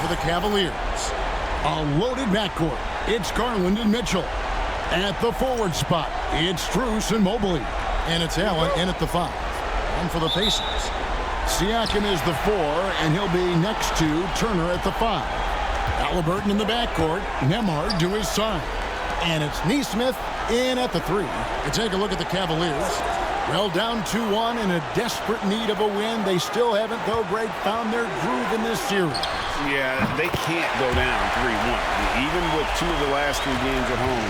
for the Cavaliers. A loaded backcourt. It's Garland and Mitchell. At the forward spot, it's Strus and Mobley. And it's Allen in at the 5. And for the Pacers, Siakam is the 4, and he'll be next to Turner at the 5. Haliburton in the backcourt, Nembhard to his side. And it's Nesmith in at the 3. You take a look at the Cavaliers. Well, down 2-1 in a desperate need of a win. They still haven't, though, Greg, found their groove in this series. Yeah, they can't go down 3-1. Even with 2 of the last 3 games at home,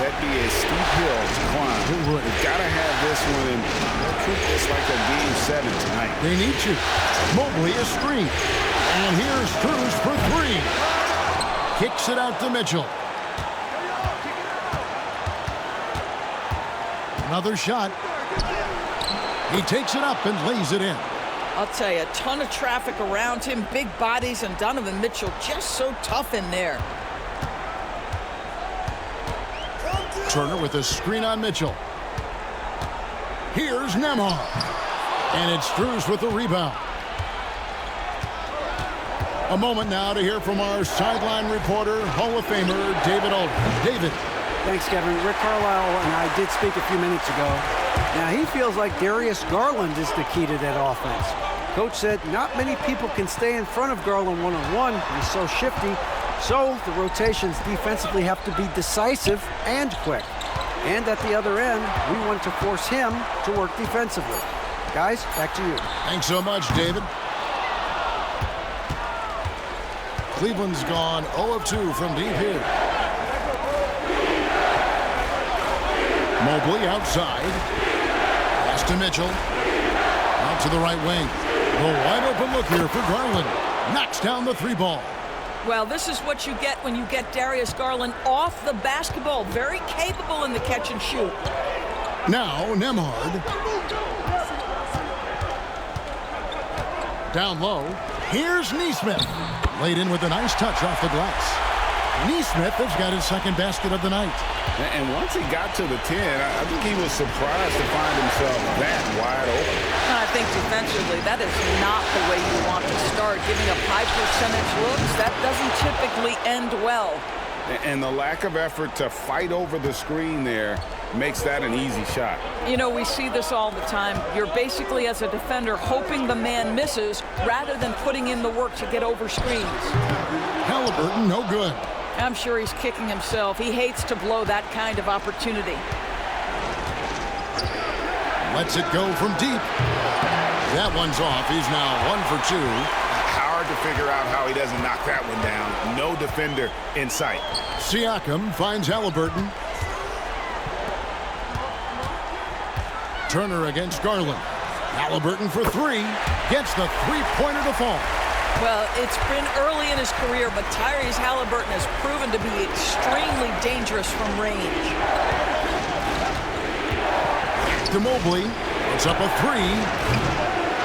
that'd be a steep hill to climb. They've got to have this one, and they'll treat this like a Game 7 tonight. They need to. Mobley a screen. And here's Strus for 3. Kicks it out to Mitchell. Another shot. He takes it up and lays it in. I'll tell you, a ton of traffic around him, big bodies, and Donovan Mitchell just so tough in there. Turner with a screen on Mitchell. Here's Nembhard. And it's Strus with the rebound. A moment now to hear from our sideline reporter, Hall of Famer David Aldridge. David. Thanks, Kevin. Rick Carlisle and I did speak a few minutes ago. Now, he feels like Darius Garland is the key to that offense. Coach said not many people can stay in front of Garland one-on-one. He's so shifty. So the rotations defensively have to be decisive and quick. And at the other end, we want to force him to work defensively. Guys, back to you. Thanks so much, David. Cleveland's gone 0 of 2 from deep here. Mobley outside. Pass to Mitchell. Out to the right wing. A wide open look here for Garland. Knocks down the 3 ball. Well, this is what you get when you get Darius Garland off the basketball. Very capable in the catch and shoot. Now, Nembhard. Down low. Here's Nesmith. Laid in with a nice touch off the glass. Nesmith has got his 2nd basket of the night. And once he got to the 10, I think he was surprised to find himself that wide open. I think defensively, that is not the way you want to start. Giving up high percentage looks, that doesn't typically end well. And the lack of effort to fight over the screen there makes that an easy shot. You know, we see this all the time. You're basically, as a defender, hoping the man misses rather than putting in the work to get over screens. Haliburton, no good. I'm sure he's kicking himself. He hates to blow that kind of opportunity. Lets it go from deep. That one's off. He's now 1 for 2. Hard to figure out how he doesn't knock that one down. No defender in sight. Siakam finds Haliburton. Turner against Garland. Haliburton for 3. Gets the 3-pointer to fall. Well, it's been early in his career, but Tyrese Haliburton has proven to be extremely dangerous from range. To Mobley. It's up a 3.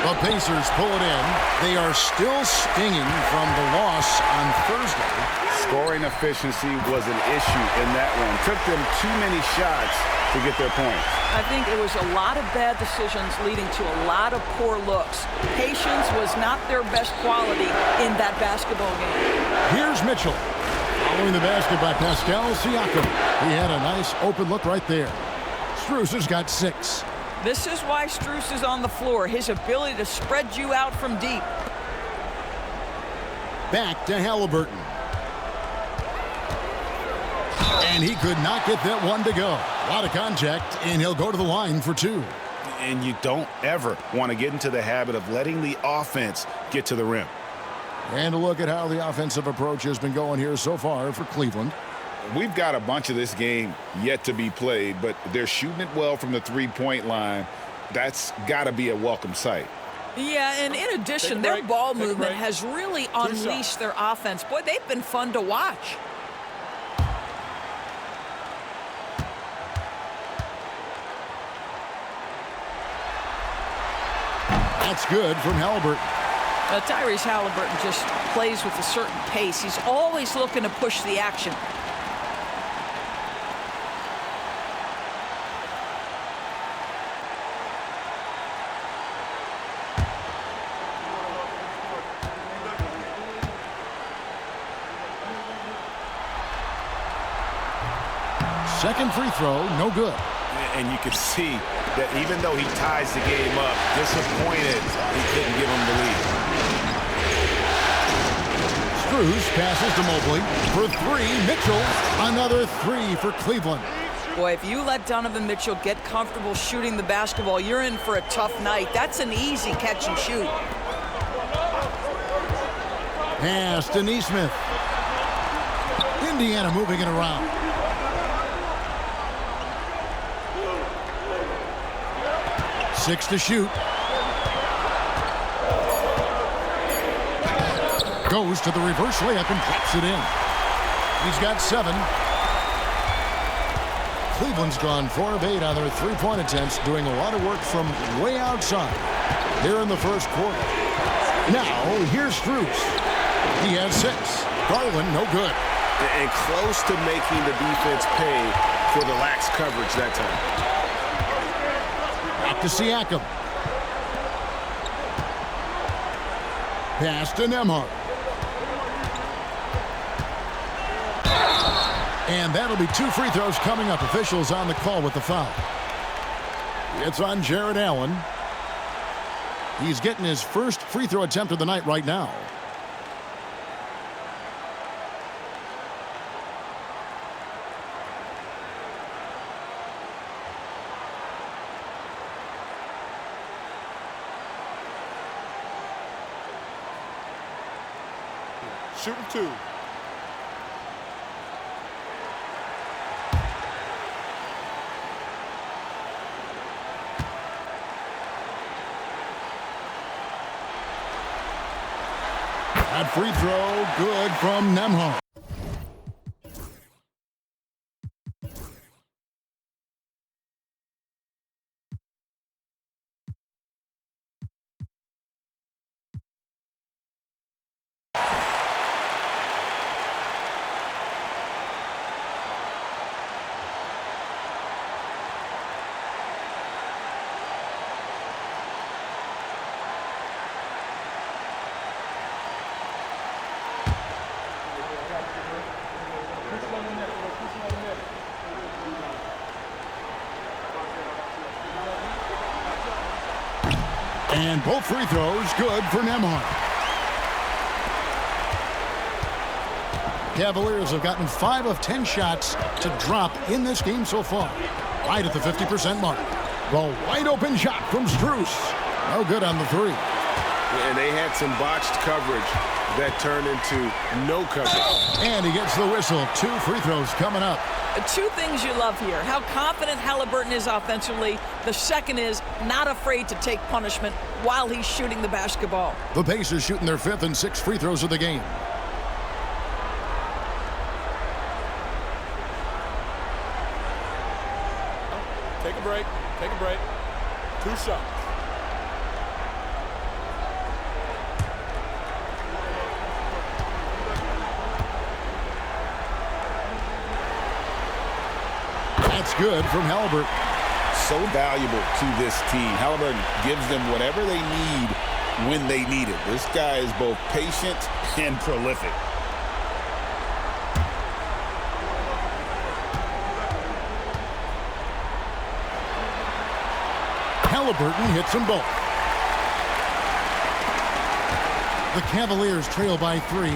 The Pacers pull it in. They are still stinging from the loss on Thursday. Scoring efficiency was an issue in that one. Took them too many shots to get their points. I think it was a lot of bad decisions leading to a lot of poor looks. Patience was not their best quality in that basketball game. Here's Mitchell. Following the basket by Pascal Siakam. He had a nice open look right there. Strus has got 6. This is why Strus is on the floor. His ability to spread you out from deep. Back to Haliburton. And he could not get that one to go. A lot of contact, and he'll go to the line for 2. And you don't ever want to get into the habit of letting the offense get to the rim. And a look at how the offensive approach has been going here so far for Cleveland. We've got a bunch of this game yet to be played, but they're shooting it well from the 3-point line. That's got to be a welcome sight. Yeah, and in addition, their ball movement has really unleashed their offense. Boy, they've been fun to watch. That's good from Haliburton. Tyrese Haliburton just plays with a certain pace. He's always looking to push the action. Second free throw, no good. And you can see that even though he ties the game up, disappointed he couldn't give him the lead. Strus passes to Mobley for three. Mitchell, another three for Cleveland. Boy, if you let Donovan Mitchell get comfortable shooting the basketball, you're in for a tough night. That's an easy catch and shoot. Pass to Nesmith. Indiana moving it around. Six to shoot. Goes to the reverse layup and drops it in. He's got 7. Cleveland's gone 4 of 8 on their three-point attempts, doing a lot of work from way outside here in the first quarter. Now, here's Strus. He has 6. Garland, no good. And close to making the defense pay for the lax coverage that time. Back to Siakam. Pass to Nembhard. And that'll be 2 free throws coming up. Officials on the call with the foul. It's on Jarrett Allen. He's getting his first free throw attempt of the night right now. Shooting 2. That free throw, good from Nembhard. And both free throws good for Nembhard. Cavaliers have gotten 5 of 10 shots to drop in this game so far. Right at the 50% mark. The wide open shot from Strus. No good on the 3. And they had some botched coverage that turned into no coverage. And he gets the whistle. 2 free throws coming up. 2 things you love here. How confident Haliburton is offensively. The second is not afraid to take punishment while he's shooting the basketball. The Pacers shooting their 5th and 6th free throws of the game. Take a break. Take a break. 2 shots. That's good from Haliburton. So valuable to this team. Haliburton gives them whatever they need when they need it. This guy is both patient and prolific. Haliburton hits them both. The Cavaliers trail by 3.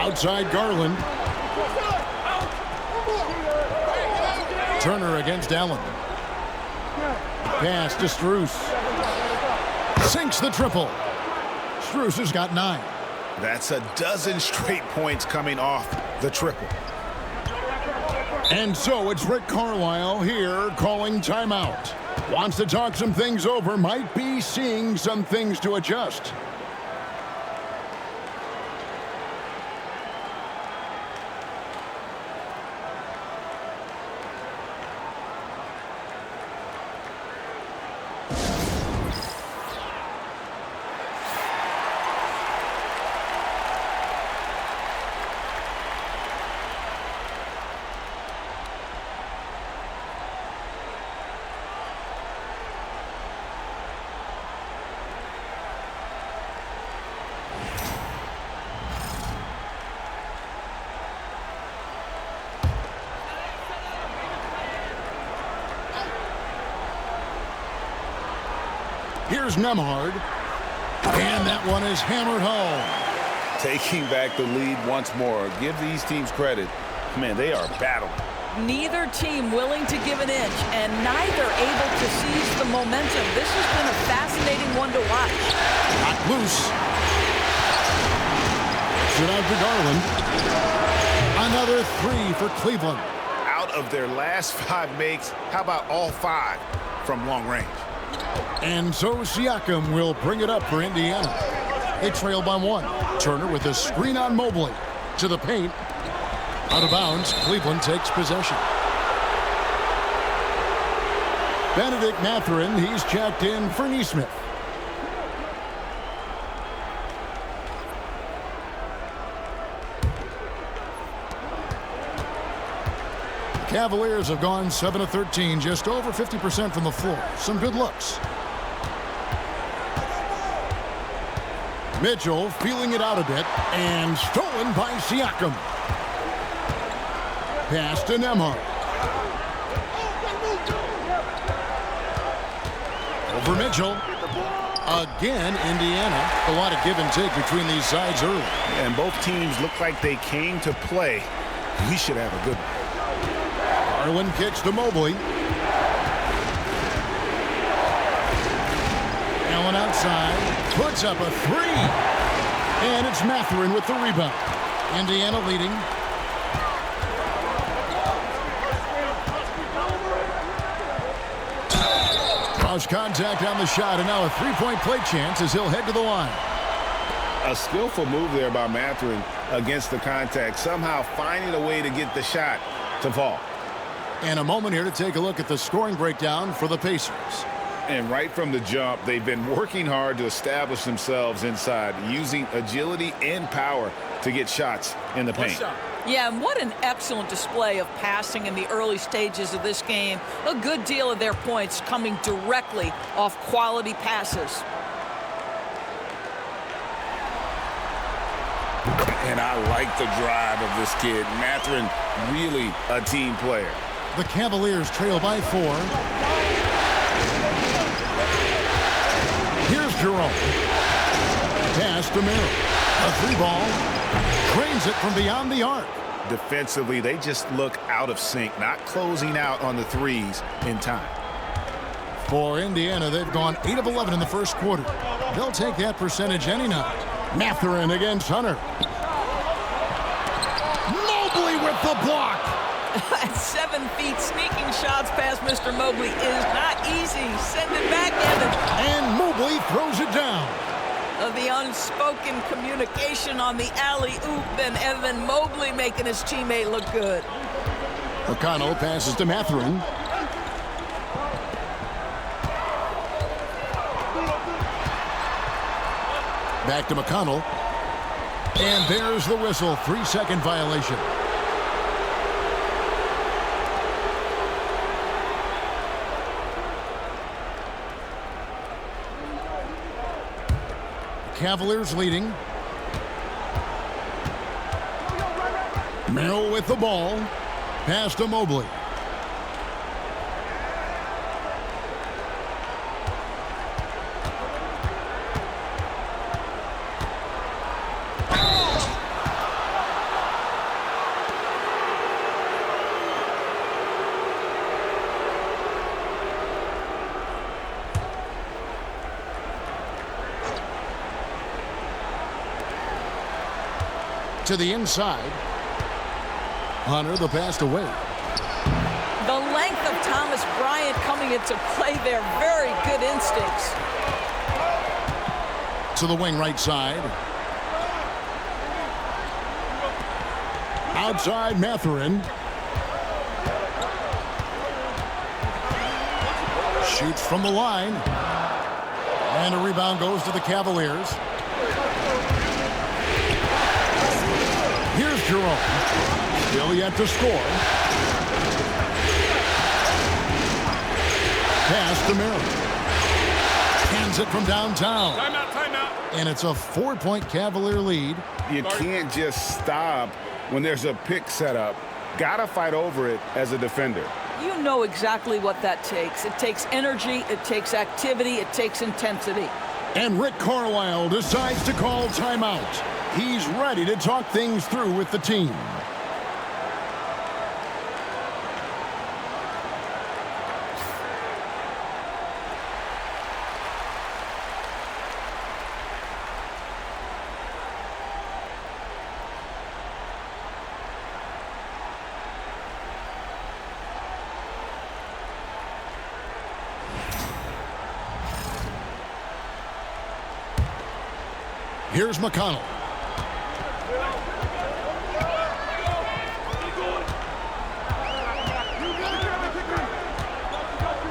Outside Garland. Turner against Allen. Pass to Strus. Sinks the triple. Strus has got 9. That's a dozen straight points coming off the triple. And so it's Rick Carlisle here calling timeout. Wants to talk some things over, might be seeing some things to adjust. Here's Nembhard. And that one is hammered home. Taking back the lead once more. Give these teams credit. Man, they are battling. Neither team willing to give an inch, and neither able to seize the momentum. This has been a fascinating one to watch. Got loose. Should out to Garland. Another three for Cleveland. Out of their last 5 makes, how about all 5 from long range? And so Siakam will bring it up for Indiana. They trail by 1. Turner with a screen on Mobley. To the paint. Out of bounds, Cleveland takes possession. Benedict Mathurin, he's checked in for Nesmith. Cavaliers have gone 7 of 13, just over 50% from the floor. Some good looks. Mitchell feeling it out a bit, and stolen by Siakam. Pass to Nembhard. Over Mitchell. Again, Indiana. A lot of give and take between these sides early. And both teams look like they came to play. We should have a good one. Garland kicks to Mobley. Allen outside. Puts up a 3. And it's Mathurin with the rebound. Indiana leading. Cross contact on the shot, and now a three-point play chance as he'll head to the line. A skillful move there by Mathurin against the contact, somehow finding a way to get the shot to fall. And a moment here to take a look at the scoring breakdown for the Pacers. And right from the jump, they've been working hard to establish themselves inside, using agility and power to get shots in the paint. Yeah, and what an excellent display of passing in the early stages of this game. A good deal of their points coming directly off quality passes. And I like the drive of this kid. Mathurin, really a team player. The Cavaliers trail by 4. Here's Jerome. Pass to Merrill. A 3-ball. Cranes it from beyond the arc. Defensively, they just look out of sync, not closing out on the threes in time. For Indiana, they've gone 8 of 11 in the first quarter. They'll take that percentage any night. Mathurin against Hunter. Mobley with the block. At 7 feet, sneaking shots past Mr. Mobley is not easy. Send it backhanded. And Mobley throws it down. The unspoken communication on the alley-oop, and Evan Mobley making his teammate look good. McConnell passes to Mathurin. Back to McConnell. And there's the whistle. 3-second violation. Cavaliers leading. Merrill with the ball. Pass to Mobley. To the inside. Hunter, the pass away. The length of Thomas Bryant coming into play there. Very good instincts. To the wing right side. Outside Mathurin. Shoots from the line. And a rebound goes to the Cavaliers. Here's Jerome. Still yet to score. Pass to Merrill. Hands it from downtown. Timeout. And it's a 4-point Cavalier lead. You can't just stop when there's a pick set up. Gotta fight over it as a defender. You know exactly what that takes. It takes energy, it takes activity, it takes intensity. And Rick Carlisle decides to call timeout. He's ready to talk things through with the team. Here's McConnell.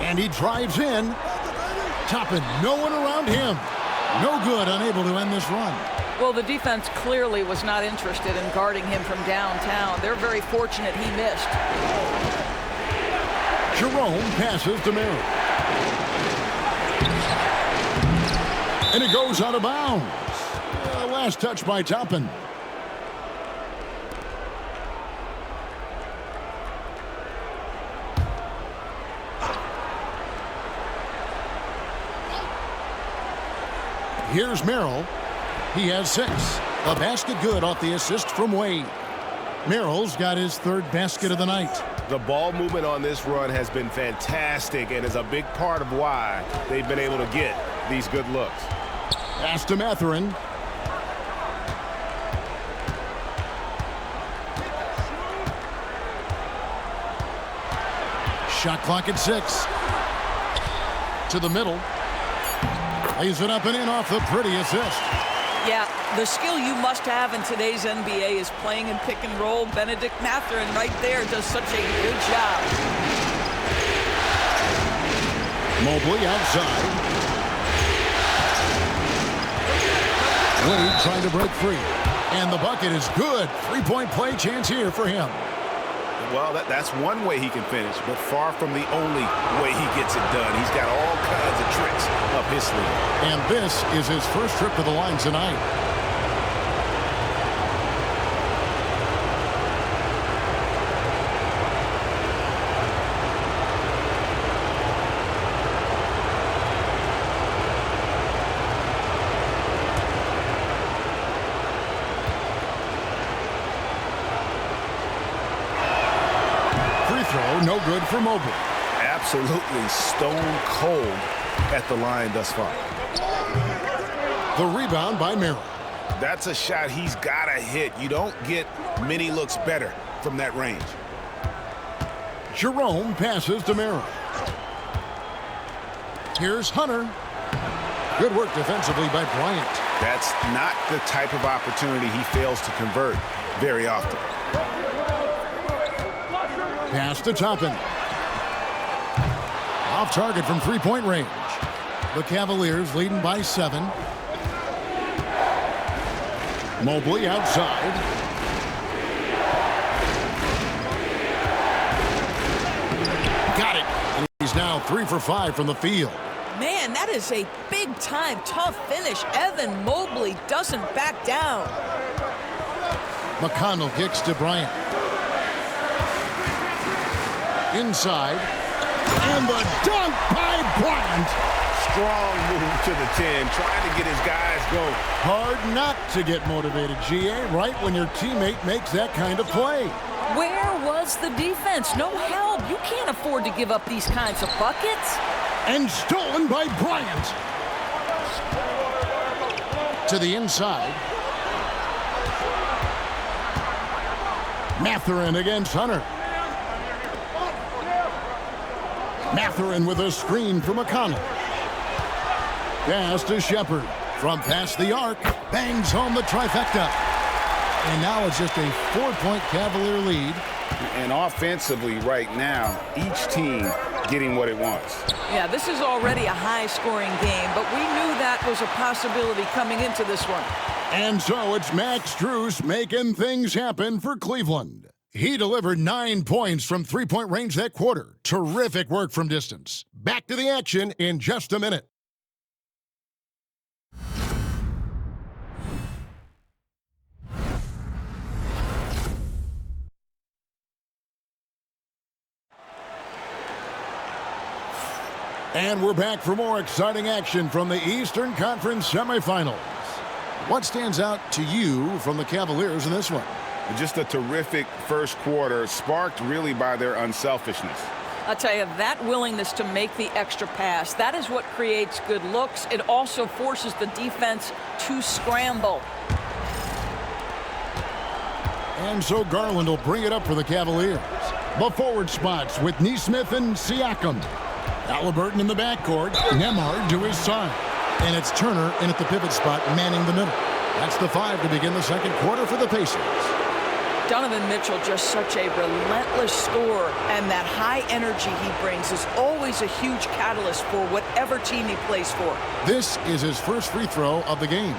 And he drives in. Toppin, no one around him. No good, unable to end this run. Well, the defense clearly was not interested in guarding him from downtown. They're very fortunate he missed. Jerome passes to Merrill. And it goes out of bounds. Last touch by Toppin. Here's Merrill. He has 6. A basket good off the assist from Wade. Merrill's got his 3rd basket of the night. The ball movement on this run has been fantastic and is a big part of why they've been able to get these good looks. Pass to Mathurin. Shot clock at 6. To the middle. Lays it up and in off the pretty assist. Yeah, the skill you must have in today's NBA is playing in pick and roll. Benedict Mathurin right there does such a good job. Mobley outside. Wade trying to break free. And the bucket is good. 3-point play chance here for him. Well, that's one way he can finish, but far from the only way he gets it done. He's got all kinds of tricks up his sleeve. And this is his first trip to the line tonight. No good for Mobley. Absolutely stone cold at the line thus far. The rebound by Merrill. That's a shot he's got to hit. You don't get many looks better from that range. Jerome passes to Merrill. Here's Hunter. Good work defensively by Bryant. That's not the type of opportunity he fails to convert very often. Pass to Toppin. Off target from 3-point range. The Cavaliers leading by 7. Mobley outside. Got it. And he's now 3 for 5 from the field. Man, that is a big-time tough finish. Evan Mobley doesn't back down. McConnell kicks to Bryant. Inside. And the dunk by Bryant. Strong move to the 10, trying to get his guys going. Hard not to get motivated, GA, right when your teammate makes that kind of play. Where was the defense? No help. You can't afford to give up these kinds of buckets. And stolen by Bryant. To the inside. Mathurin against Hunter. Mathurin with a screen for McConnell. Pass to Shepard. From past the arc, bangs home the trifecta. And now it's just a 4-point Cavalier lead. And offensively right now, each team getting what it wants. Yeah, this is already a high-scoring game, but we knew that was a possibility coming into this one. And so it's Max Strus making things happen for Cleveland. He delivered 9 points from 3-point range that quarter. Terrific work from distance. Back to the action in just a minute. And we're back for more exciting action from the Eastern Conference semifinals. What stands out to you from the Cavaliers in this one? Just a terrific first quarter, sparked really by their unselfishness. I'll tell you, that willingness to make the extra pass, that is what creates good looks. It also forces the defense to scramble. And so Garland will bring it up for the Cavaliers. The forward spots with Nesmith and Siakam. Haliburton in the backcourt, Nembhard to his side. And it's Turner in at the pivot spot, manning the middle. That's the 5 to begin the second quarter for the Pacers. Donovan Mitchell, just such a relentless scorer, and that high energy he brings is always a huge catalyst for whatever team he plays for. This is his first free throw of the game.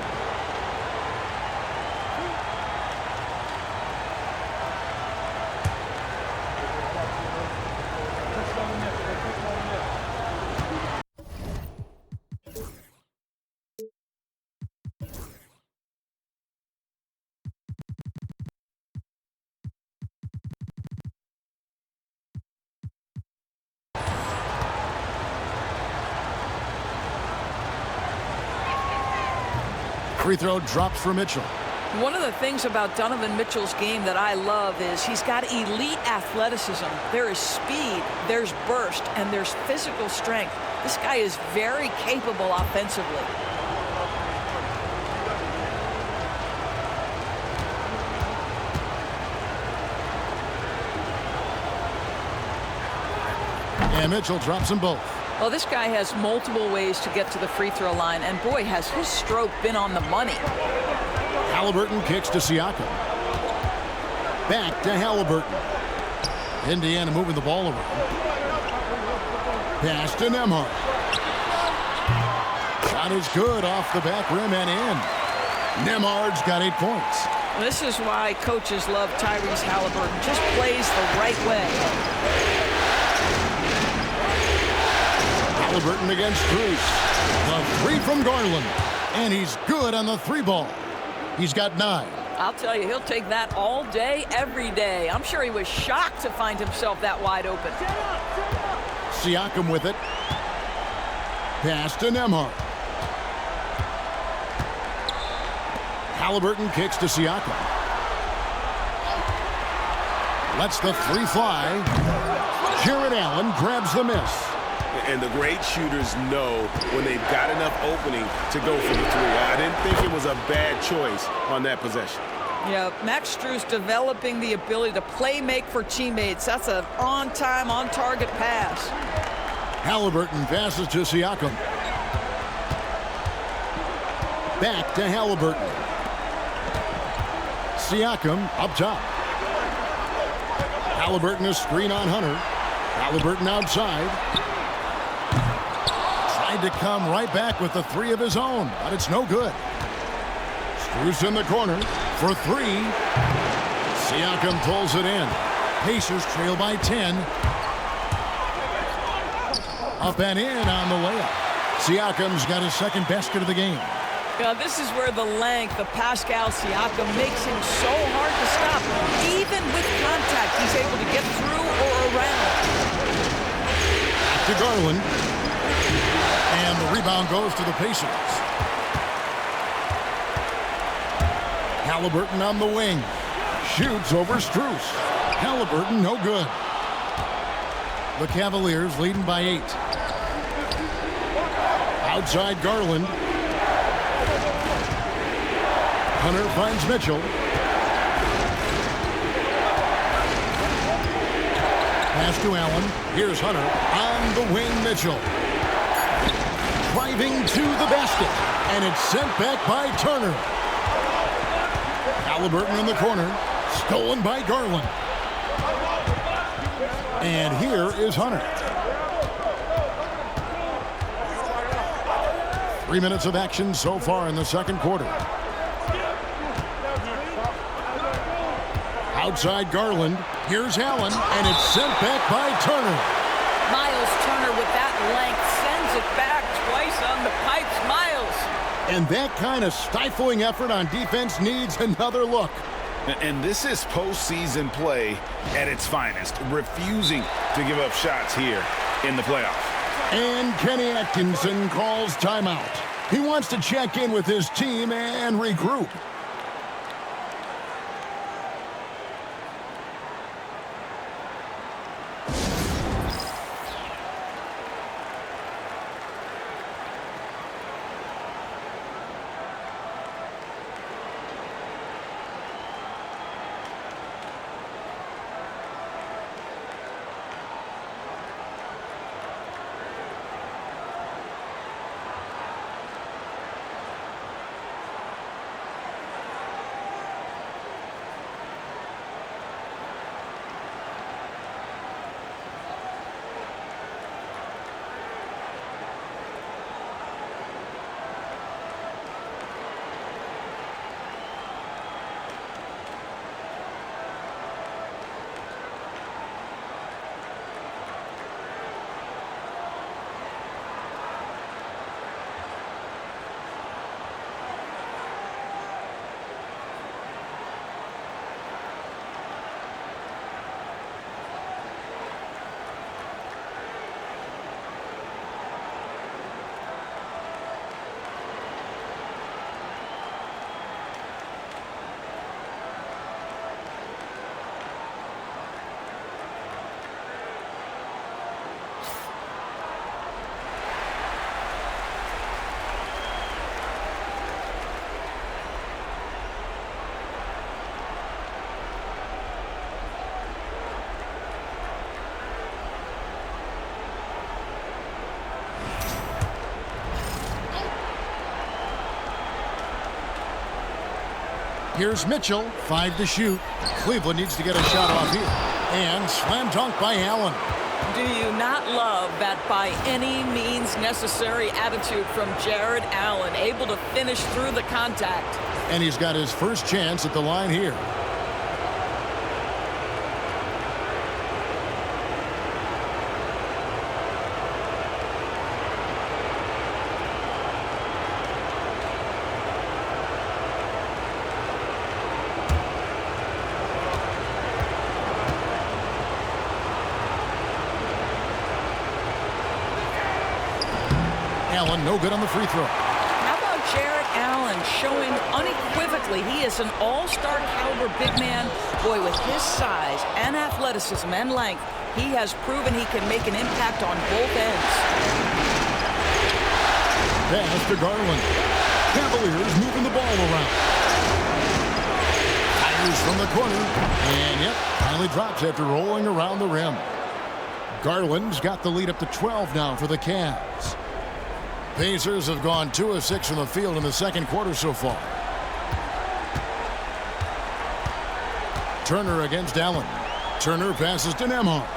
Free throw drops for Mitchell. One of the things about Donovan Mitchell's game that I love is he's got elite athleticism. There is speed, there's burst, and there's physical strength. This guy is very capable offensively. And Mitchell drops them both. Well, this guy has multiple ways to get to the free throw line, and boy, has his stroke been on the money. Haliburton kicks to Siakam. Back to Haliburton. Indiana moving the ball around. Pass to Nembhard. Shot is good off the back rim and in. Nembhard's got 8 points. This is why coaches love Tyrese Haliburton. Just plays the right way. Haliburton against Cruz. The 3 from Garland. And he's good on the 3 ball. He's got 9. I'll tell you, he'll take that all day, every day. I'm sure he was shocked to find himself that wide open. Siakam with it. Pass to Nembhard. Haliburton kicks to Siakam. Lets the 3 fly. Jarrett Allen grabs the miss. And the great shooters know when they've got enough opening to go for the 3. I didn't think it was a bad choice on that possession. Yeah, Max Strus developing the ability to play make for teammates. That's an on-time, on-target pass. Haliburton passes to Siakam. Back to Haliburton. Siakam up top. Haliburton a screen on Hunter. Haliburton outside. Tried to come right back with the 3 of his own, but it's no good. Strus in the corner for 3. Siakam pulls it in. Pacers trail by 10. Up and in on the layup. Siakam's got his second basket of the game. Yeah, this is where the length of Pascal Siakam makes him so hard to stop. Even with contact, he's able to get through or around. Back to Garland. And the rebound goes to the Pacers. Haliburton on the wing. Shoots over Strus. Haliburton no good. The Cavaliers leading by 8. Outside Garland. Hunter finds Mitchell. Pass to Allen. Here's Hunter. On the wing, Mitchell. Driving to the basket. And it's sent back by Turner. Haliburton in the corner. Stolen by Garland. And here is Hunter. 3 minutes of action so far in the second quarter. Outside Garland. Here's Allen, and it's sent back by Turner. Miles Turner with that length sends it back twice on the pipes. Miles. And that kind of stifling effort on defense needs another look. And this is postseason play at its finest, refusing to give up shots here in the playoffs. And Kenny Atkinson calls timeout. He wants to check in with his team and regroup. Here's Mitchell, 5 to shoot. Cleveland needs to get a shot off here. And slam dunk by Allen. Do you not love that by any means necessary attitude from Jared Allen, able to finish through the contact? And he's got his first chance at the line here. Allen, no good on the free throw. How about Jared Allen showing unequivocally he is an all-star caliber big man? Boy, with his size and athleticism and length, he has proven he can make an impact on both ends. Pass to Garland. Cavaliers moving the ball around. Fires from the corner. And yep, finally drops after rolling around the rim. Garland's got the lead up to 12 now for the Cavs. Pacers have gone 2 of 6 from the field in the second quarter so far. Turner against Allen. Turner passes to Nembhard.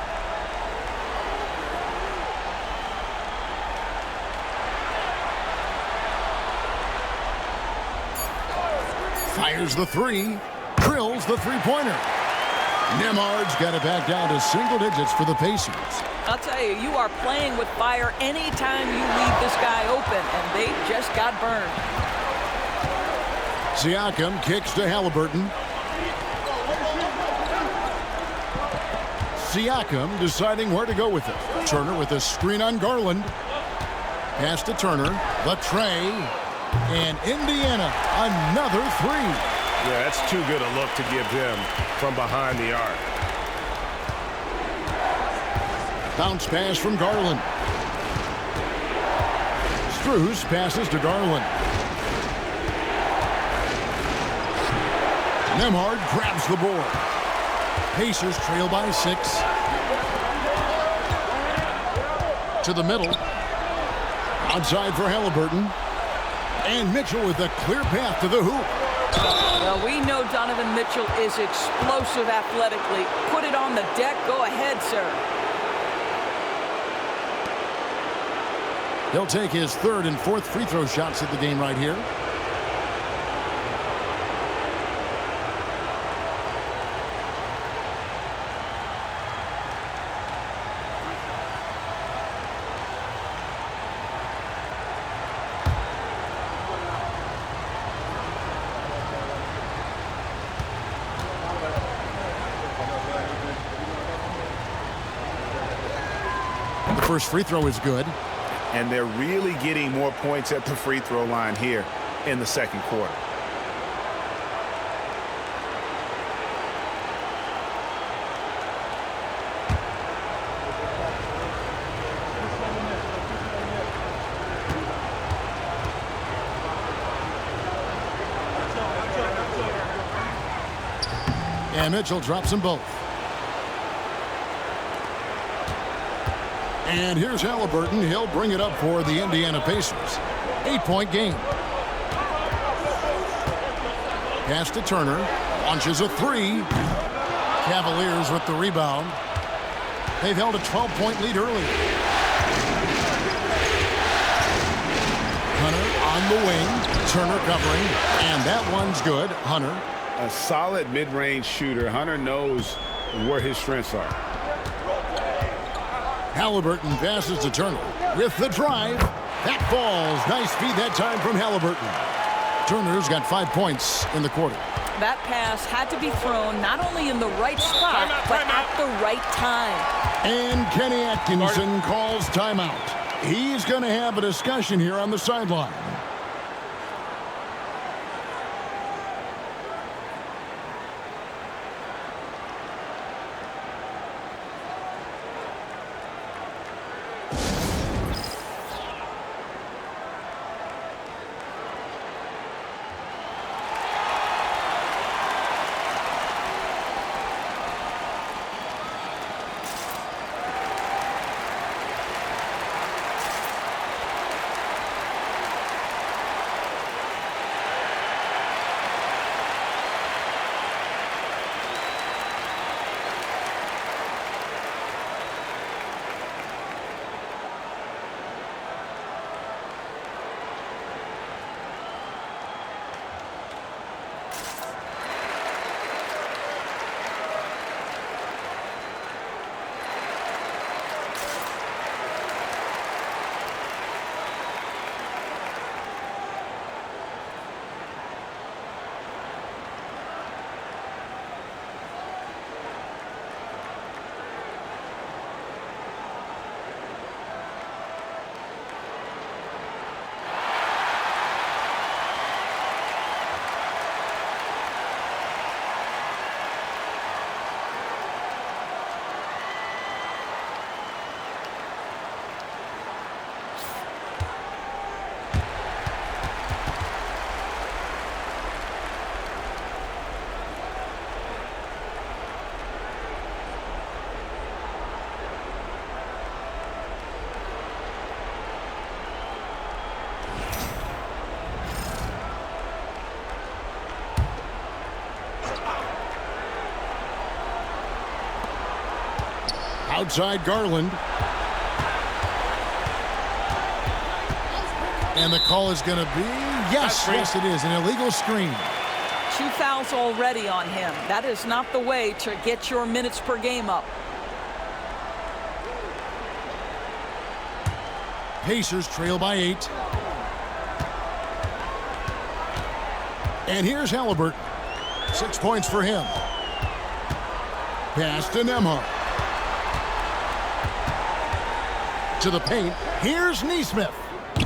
Fires the three. Drills the three-pointer. Nembhard's got it back down to single digits for the Pacers. I'll tell you, you are playing with fire anytime you leave this guy open, and they just got burned. Siakam kicks to Haliburton. Siakam deciding where to go with it. Turner with a screen on Garland. Pass to Turner. The tray. And Indiana, another three. Yeah, that's too good a look to give him from behind the arc. Bounce pass from Garland. Strus passes to Garland. Nembhard grabs the board. Pacers trail by 6. To the middle. Outside for Haliburton. And Mitchell with a clear path to the hoop. Well, we know Donovan Mitchell is explosive athletically. Put it on the deck. Go ahead, sir. He'll take his 3rd and 4th free throw shots at the game right here. first free throw is good. And they're really getting more points at the free throw line here in the second quarter. And Mitchell drops them both. And here's Haliburton. He'll bring it up for the Indiana Pacers. 8-point game. Pass to Turner. Launches a three. Cavaliers with the rebound. They've held a 12-point lead early. Hunter on the wing. Turner covering. And that one's good. Hunter. A solid mid-range shooter. Hunter knows where his strengths are. Haliburton passes to Turner with the drive. That falls. Nice feed that time from Haliburton. Turner's got 5 points in the quarter. That pass had to be thrown not only in the right spot, but at the right time. And Kenny Atkinson calls timeout. He's going to have a discussion here on the sideline. Outside Garland. And the call is going to be, yes, it is, an illegal screen. 2 fouls already on him. That is not the way to get your minutes per game up. Pacers trail by 8. And here's Haliburton. 6 points for him. Pass to Nembhard. To the paint. Here's Nesmith.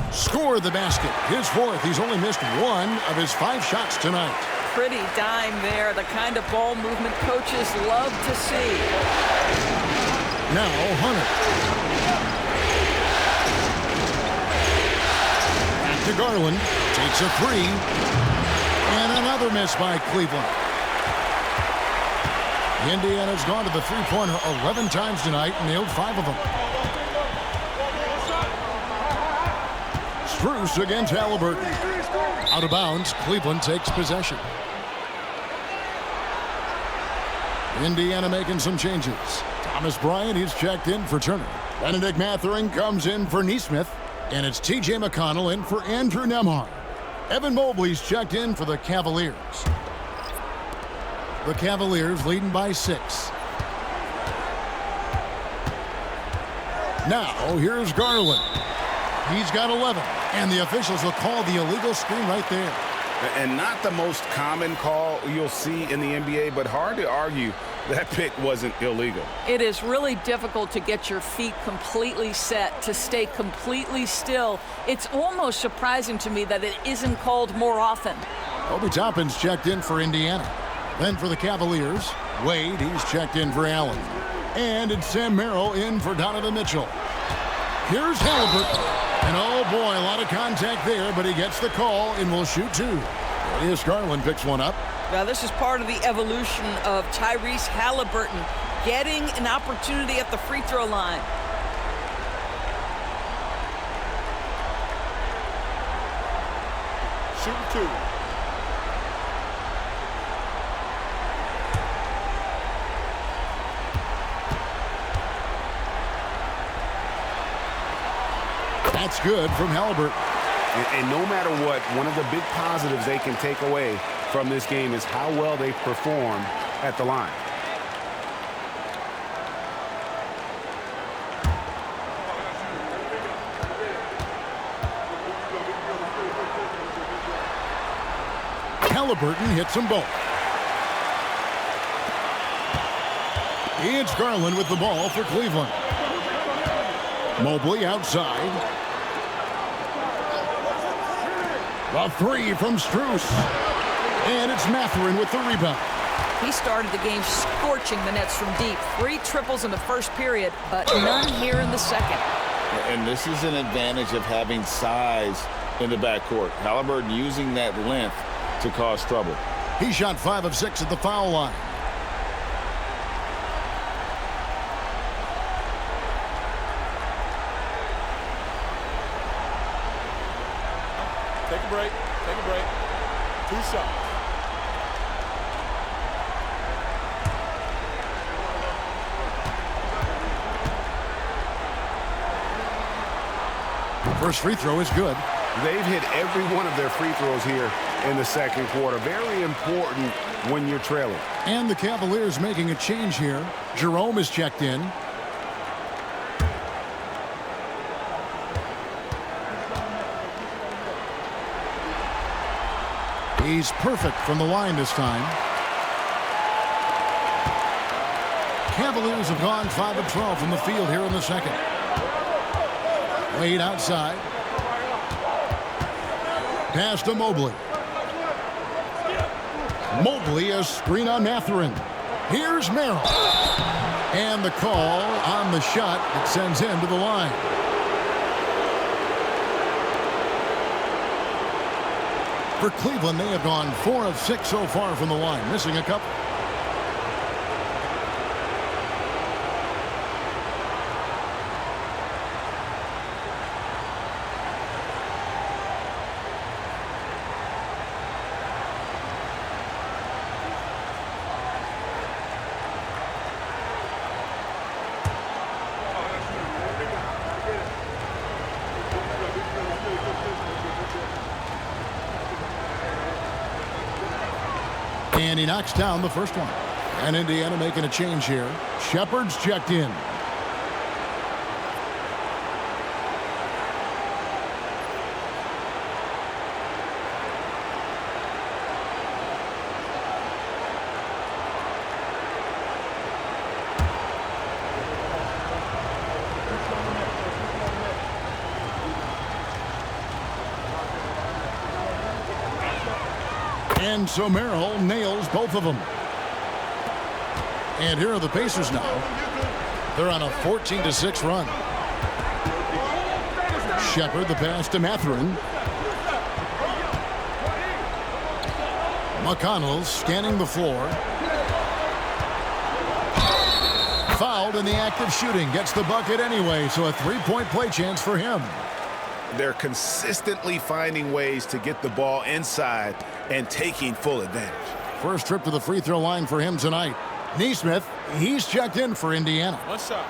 Scored the basket. His 4th. He's only missed 1 of his 5 shots tonight. Pretty dime there. The kind of ball movement coaches love to see. Now Hunter. Back to Garland. Takes a 3. And another miss by Cleveland. Indiana's gone to the three-pointer 11 times tonight and nailed 5 of them. Strus against Haliburton. Out of bounds, Cleveland takes possession. Indiana making some changes. Thomas Bryant, he's checked in for Turner. Benedict Mathurin comes in for Nesmith. And it's T.J. McConnell in for Andrew Nembhard. Evan Mobley's checked in for the Cavaliers. The Cavaliers leading by 6. Now, here's Garland. He's got 11, and the officials will call the illegal screen right there. And not the most common call you'll see in the NBA, but hard to argue that pick wasn't illegal. It is really difficult to get your feet completely set, to stay completely still. It's almost surprising to me that it isn't called more often. Obi Toppin's checked in for Indiana. Then for the Cavaliers, Wade, he's checked in for Allen. And it's Sam Merrill in for Donovan Mitchell. Here's Haliburton. And oh boy, a lot of contact there, but he gets the call and will shoot two. Darius Garland picks one up. Now this is part of the evolution of Tyrese Haliburton getting an opportunity at the free throw line. Shooting two. That's good from Haliburton. And no matter what, one of the big positives they can take away from this game is how well they perform at the line. Haliburton hits them both. It's Garland with the ball for Cleveland. Mobley outside. A three from Strus. And it's Mathurin with the rebound. He started the game scorching the Nets from deep. 3 triples in the first period, but none here in the second. And this is an advantage of having size in the backcourt. Haliburton using that length to cause trouble. He shot 5 of 6 at the foul line. Take a break. Take a break. 2 shots. First free throw is good. They've hit every one of their free throws here in the second quarter. Very important when you're trailing. And the Cavaliers making a change here. Jerome is checked in. He's perfect from the line this time. Cavaliers have gone 5 of 12 from the field here in the second. Wade outside. Pass to Mobley. Mobley, a screen on Mathurin. Here's Merrill. And the call on the shot that sends him to the line. For Cleveland, they have gone 4 of 6 so far from the line, missing a couple. And he knocks down the first one. And Indiana making a change here. Shepard's checked in. And so Merrill nails both of them. And here are the Pacers now. They're on a 14-6 run. Shepard, the pass to Mathurin. McConnell scanning the floor. Fouled in the act of shooting. Gets the bucket anyway, so a 3-point play chance for him. They're consistently finding ways to get the ball inside and taking full advantage. First trip to the free throw line for him tonight. Nesmith, he's checked in for Indiana. 1 shot.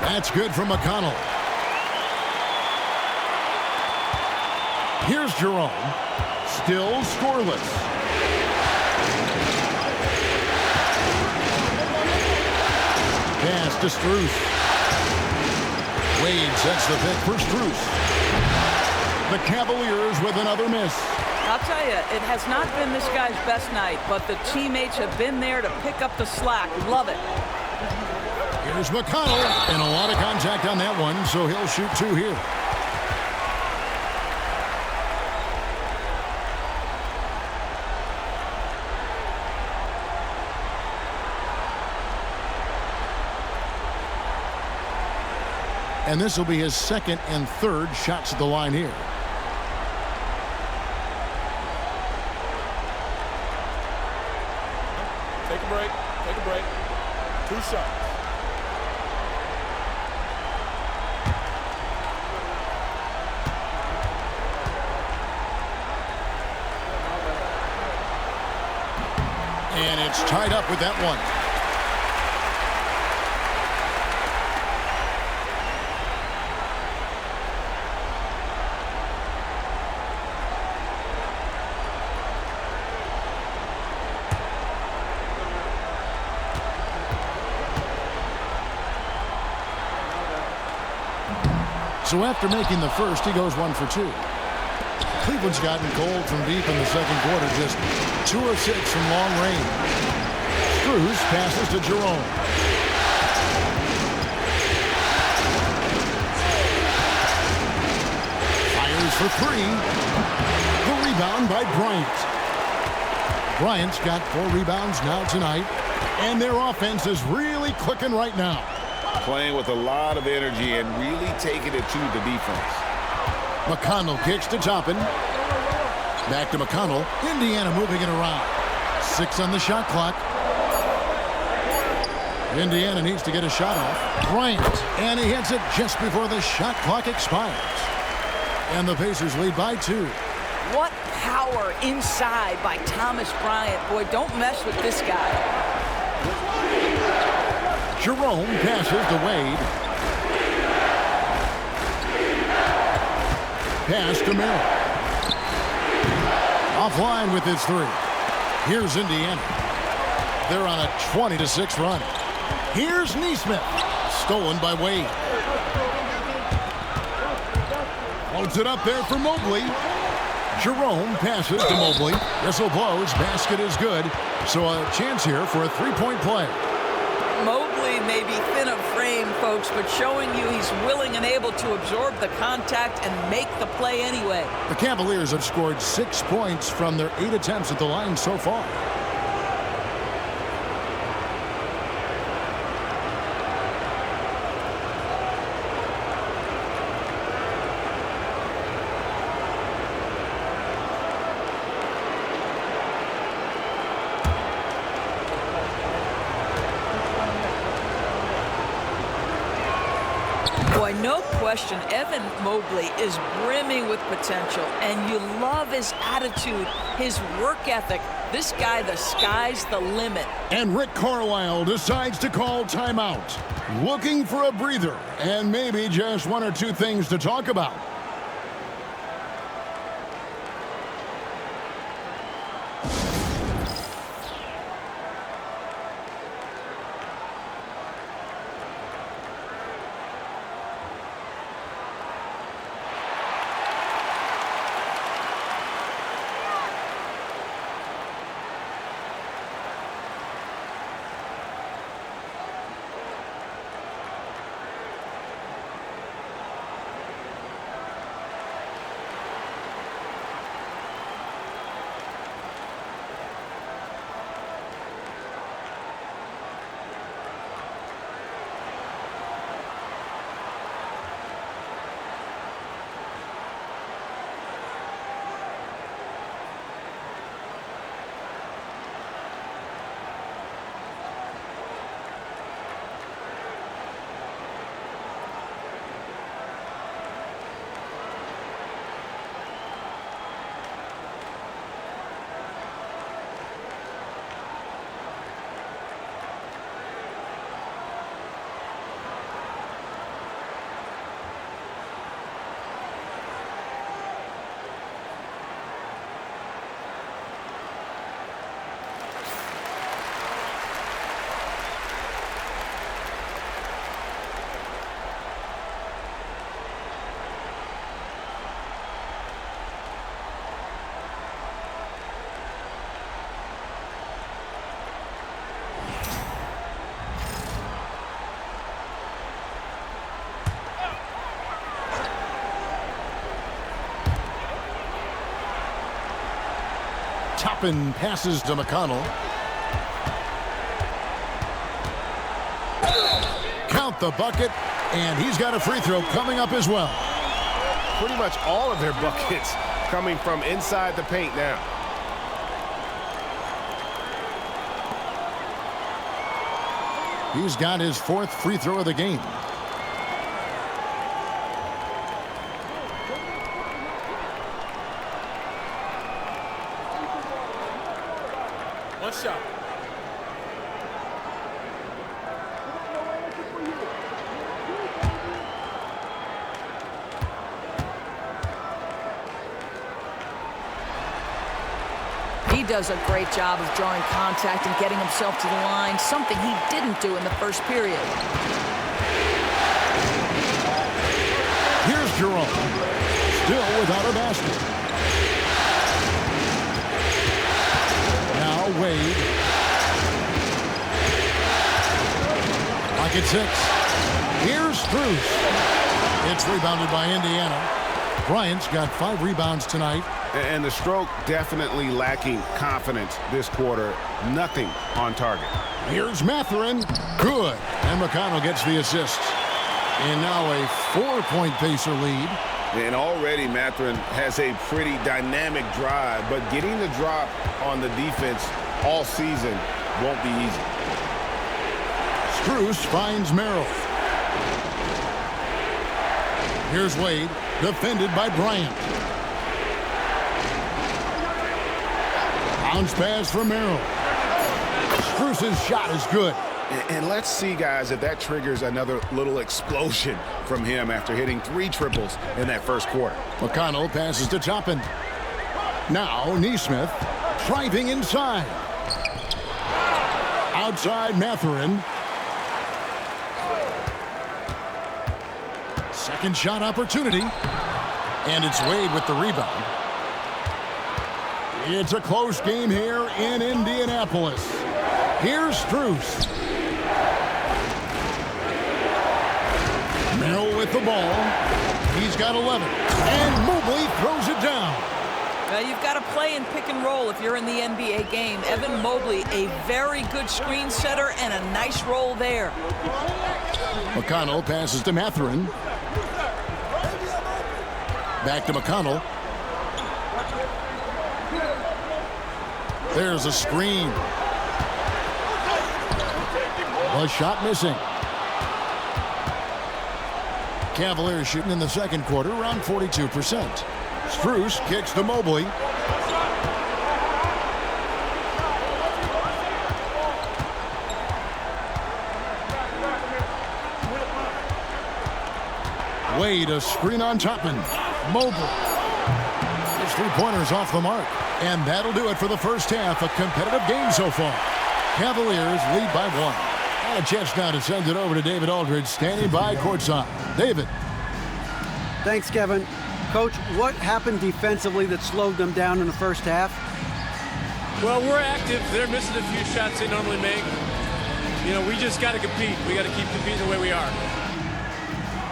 That's good from McConnell. Here's Jerome. Still scoreless. pass to Strus. Wade sets the pick for Strus. The Cavaliers with another miss. I'll tell you, it has not been this guy's best night, but the teammates have been there to pick up the slack. Love it. Here's McConnell, and a lot of contact on that one, so he'll shoot 2 here. And this will be his second and third shots at the line here. Take a break. Take a break. 2 shots. And it's tied up with that one. So after making the first, he goes 1 for 2. Cleveland's gotten cold from deep in the second quarter, just 2 of 6 from long range. Strus passes to Jerome. Fires for 3. The rebound by Bryant. Bryant's got 4 rebounds now tonight, and their offense is really clicking right now. Playing with a lot of energy and really taking it to the defense. McConnell kicks to Toppin. Back to McConnell. Indiana moving it around. 6 on the shot clock. Indiana needs to get a shot off. Bryant, and he hits it just before the shot clock expires. And the Pacers lead by 2. What power inside by Thomas Bryant. Boy, don't mess with this guy. Jerome passes to Wade. Pass to Miller. Offline with his 3. Here's Indiana. They're on a 20-6 run. Here's Nesmith. Stolen by Wade. Holds it up there for Mobley. Jerome passes to Mobley. Whistle blows. Basket is good. So a chance here for a 3-point play. Mobley may be thin of frame, folks, but showing you he's willing and able to absorb the contact and make the play anyway. The Cavaliers have scored 6 points from their 8 attempts at the line so far. No question, Evan Mobley is brimming with potential, and you love his attitude, his work ethic. This guy, the sky's the limit. And Rick Carlisle decides to call timeout, looking for a breather and maybe just 1 or 2 things to talk about. Toppin passes to McConnell. Count the bucket, and he's got a free throw coming up as well. Pretty much all of their buckets coming from inside the paint now. He's got his 4th free throw of the game. One shot. He does a great job of drawing contact and getting himself to the line, something he didn't do in the first period. Here's Jerome, still without a basket. Now Wade. Pocket 6. Here's Strus. It's rebounded by Indiana. Bryant's got 5 rebounds tonight. And the stroke definitely lacking confidence this quarter. Nothing on target. Here's Mathurin. Good. And McConnell gets the assist. And now a 4-point Pacer lead. And already Mathurin has a pretty dynamic drive, but getting the drop on the defense all season won't be easy. Strus finds Merrill. Here's Wade, defended by Bryant. Bounce pass from Merrill. Strus's shot is good. And let's see, guys, if that triggers another little explosion from him after hitting 3 triples in that first quarter. McConnell passes to Toppin. Now Nesmith driving inside. Outside Mathurin. Second shot opportunity. And it's Wade with the rebound. It's a close game here in Indianapolis. Here's Strus. Merrill with the ball. He's got 11. And Mobley throws it down. Now you've got to play in pick and roll if you're in the NBA game. Evan Mobley, a very good screen setter and a nice roll there. McConnell passes to Mathurin. Back to McConnell. There's a screen. A shot missing. Cavaliers shooting in the second quarter around 42%. Strus kicks to Mobley. Wade, a screen on Toppin. Mobley. His 3-pointers off the mark. And that'll do it for the first half. A competitive game so far. Cavaliers lead by 1. And a chance now to send it over to David Aldridge, standing by courtside. David. Thanks, Kevin. Coach, what happened defensively that slowed them down in the first half? Well, we're active. They're missing a few shots they normally make. You know, we just got to compete. We got to keep competing the way we are.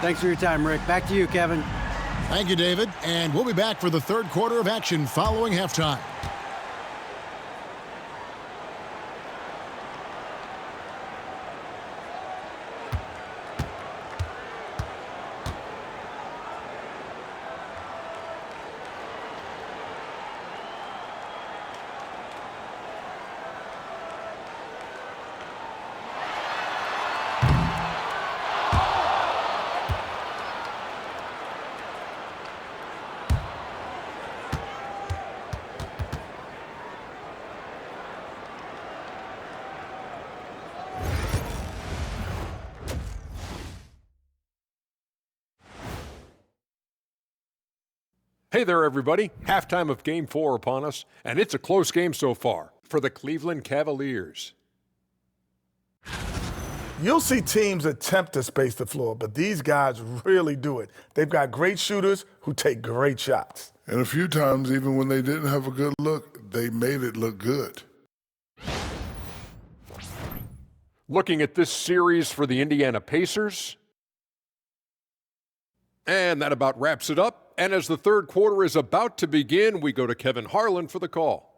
Thanks for your time, Rick. Back to you, Kevin. Thank you, David. And we'll be back for the third quarter of action following halftime. Hey there, everybody. Halftime of Game 4 upon us, and it's a close game so far for the Cleveland Cavaliers. You'll see teams attempt to space the floor, but these guys really do it. They've got great shooters who take great shots. And a few times, even when they didn't have a good look, they made it look good. Looking at this series for the Indiana Pacers. And that about wraps it up. And as the third quarter is about to begin, we go to Kevin Harlan for the call.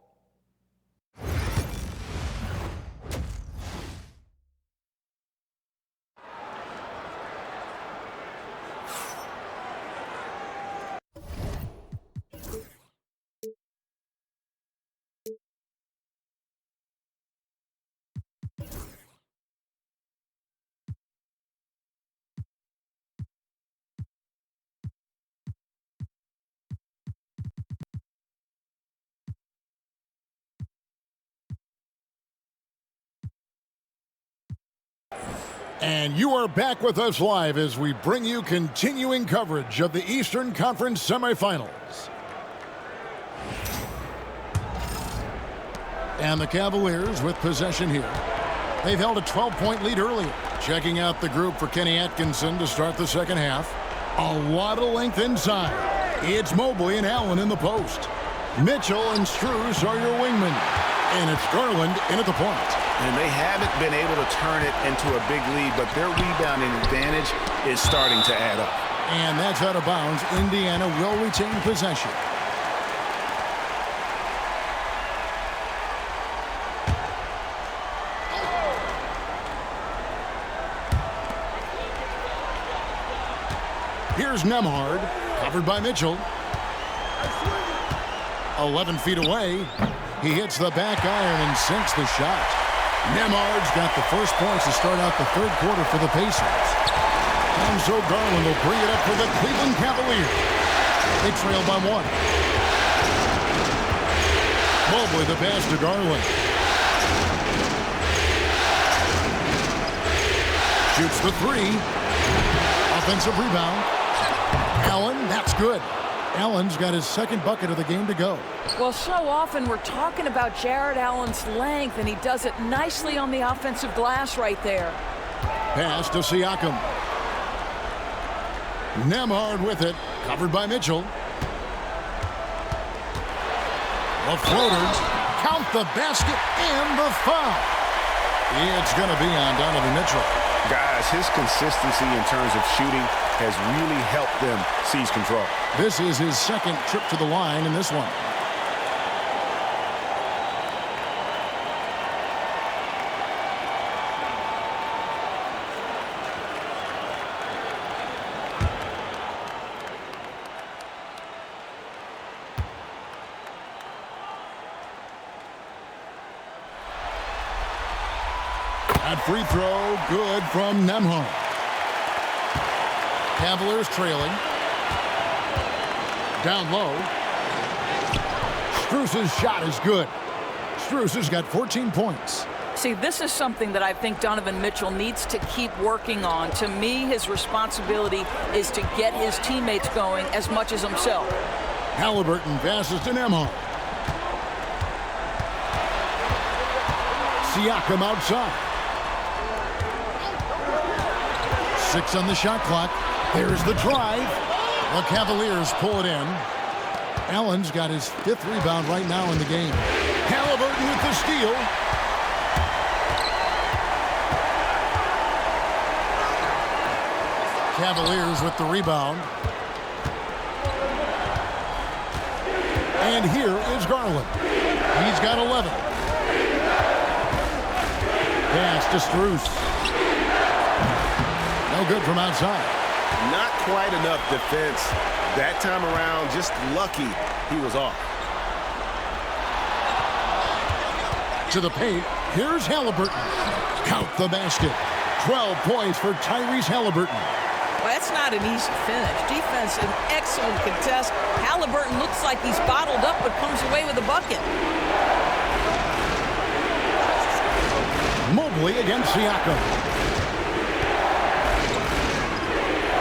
And you are back with us live as we bring you continuing coverage of the Eastern Conference semifinals. And the Cavaliers with possession here. They've held a 12-point lead earlier. Checking out the group for Kenny Atkinson to start the second half. A lot of length inside. It's Mobley and Allen in the post. Mitchell and Strus are your wingmen. And it's Garland in at the point. And they haven't been able to turn it into a big lead, but their rebounding advantage is starting to add up. And that's out of bounds. Indiana will retain possession. Here's Nembhard, covered by Mitchell. 11 feet away. He hits the back iron and sinks the shot. Nembhard's got the first points to start out the third quarter for the Pacers. And so Garland will bring it up for the Cleveland Cavaliers. They trail by 1. Mobley the pass to Garland. Shoots the 3. Offensive rebound. Allen, that's good. Allen's got his second bucket of the game to go. Well, so often we're talking about Jarrett Allen's length, and he does it nicely on the offensive glass right there. Pass to Siakam. Nembhard with it, covered by Mitchell. The floater, count the basket and the foul. It's going to be on Donovan Mitchell. Guys, his consistency in terms of shooting has really helped them seize control. This is his second trip to the line in this one. That free throw, good from Nembhard. Cavaliers trailing. Down low. Strus's shot is good. Strus has got 14 points. See, this is something that I think Donovan Mitchell needs to keep working on. To me, his responsibility is to get his teammates going as much as himself. Haliburton passes to Nembhard. Siakam outside. 6 on the shot clock. There's the drive. The Cavaliers pull it in. Allen's got his 5th rebound right now in the game. Haliburton with the steal. Cavaliers with the rebound. And here is Garland. He's got 11. Pass to Strus. No good from outside. Not quite enough defense. That time around, just lucky he was off. To the paint, here's Haliburton. Count the basket. 12 points for Tyrese Haliburton. Well, that's not an easy finish. Defense, an excellent contest. Haliburton looks like he's bottled up, but comes away with a bucket. Mobley against Siakam.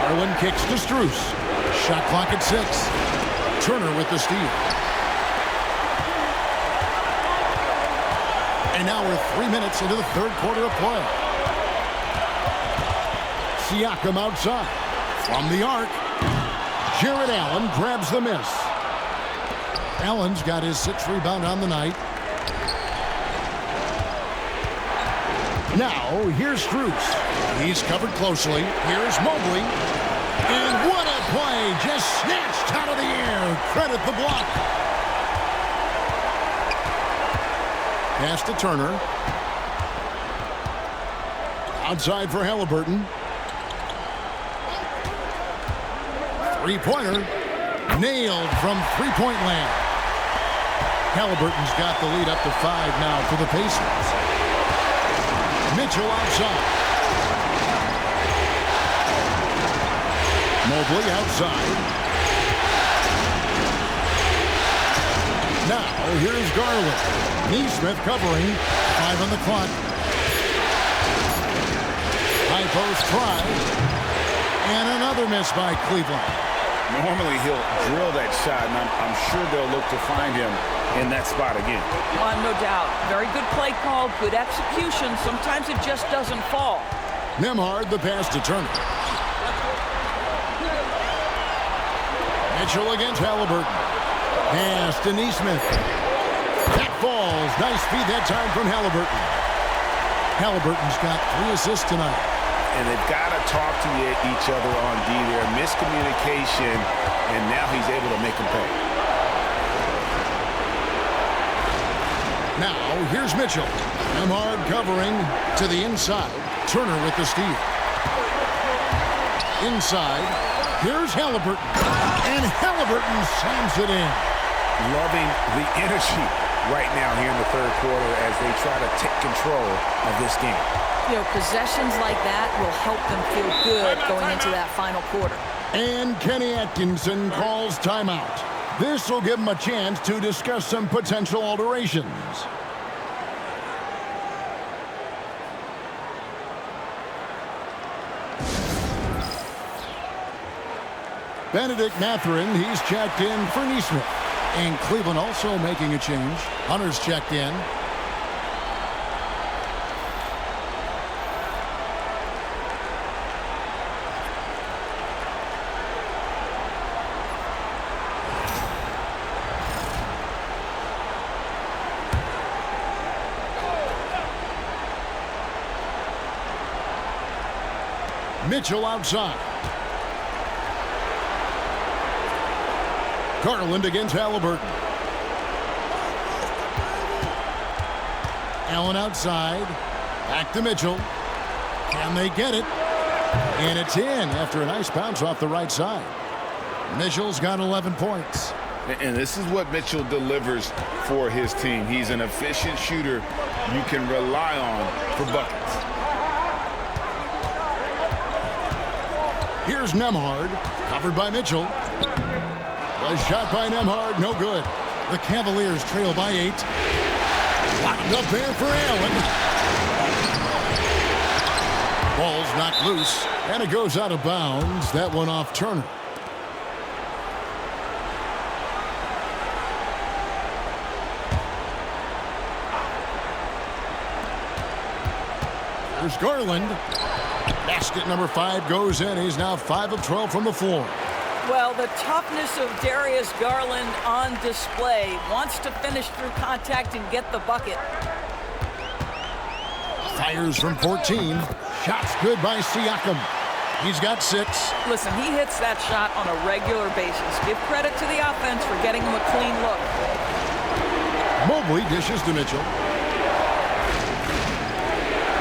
Garland kicks to Strus. Shot clock at 6. Turner with the steal. And now we're 3 minutes into the third quarter of play. Siakam outside. From the arc. Jarrett Allen grabs the miss. Allen's got his 6th rebound on the night. Now, here's Strus. He's covered closely. Here's Mobley. And what a play! Just snatched out of the air. Credit the block. Pass to Turner. Outside for Haliburton. Three-pointer. Nailed from three-point land. Haliburton's got the lead up to 5 now for the Pacers. Mitchell outside. Mobley outside. Now here's Garland. Neesmith covering. 5 on the clock. High post try. And another miss by Cleveland. Normally he'll drill that shot, and I'm sure they'll look to find him in that spot again. No doubt. Very good play call, good execution. Sometimes it just doesn't fall. Nembhard the pass to Turner. Mitchell against Haliburton. Pass to Nesmith. That falls. Nice feed that time from Haliburton. Haliburton's got 3 assists tonight. And they've got to talk to each other on D there. Miscommunication, and now he's able to make them pay. Now, here's Mitchell. Nembhard covering to the inside. Turner with the steal. Inside. Here's Haliburton. And Haliburton slams it in. Loving the energy right now here in the third quarter as they try to take control of this game. You know, possessions like that will help them feel good going into that final quarter. And Kenny Atkinson calls timeout. This will give him a chance to discuss some potential alterations. Benedict Mathurin, he's checked in for Nesmith. And Cleveland also making a change. Hunter's checked in. Mitchell outside. Garland against Haliburton. Allen outside. Back to Mitchell. Can they get it? And it's in after a nice bounce off the right side. Mitchell's got 11 points. And this is what Mitchell delivers for his team. He's an efficient shooter you can rely on for buckets. Here's Nembhard, covered by Mitchell. A shot by Nembhard, no good. The Cavaliers trail by 8. Locked up there for Allen. Ball's knocked loose, and it goes out of bounds. That one off Turner. There's Garland. Basket number 5 goes in. He's now 5 of 12 from the floor. Well, the toughness of Darius Garland on display. Wants to finish through contact and get the bucket. Fires from 14. Shots good by Siakam. He's got 6. Listen, he hits that shot on a regular basis. Give credit to the offense for getting him a clean look. Mobley dishes to Mitchell.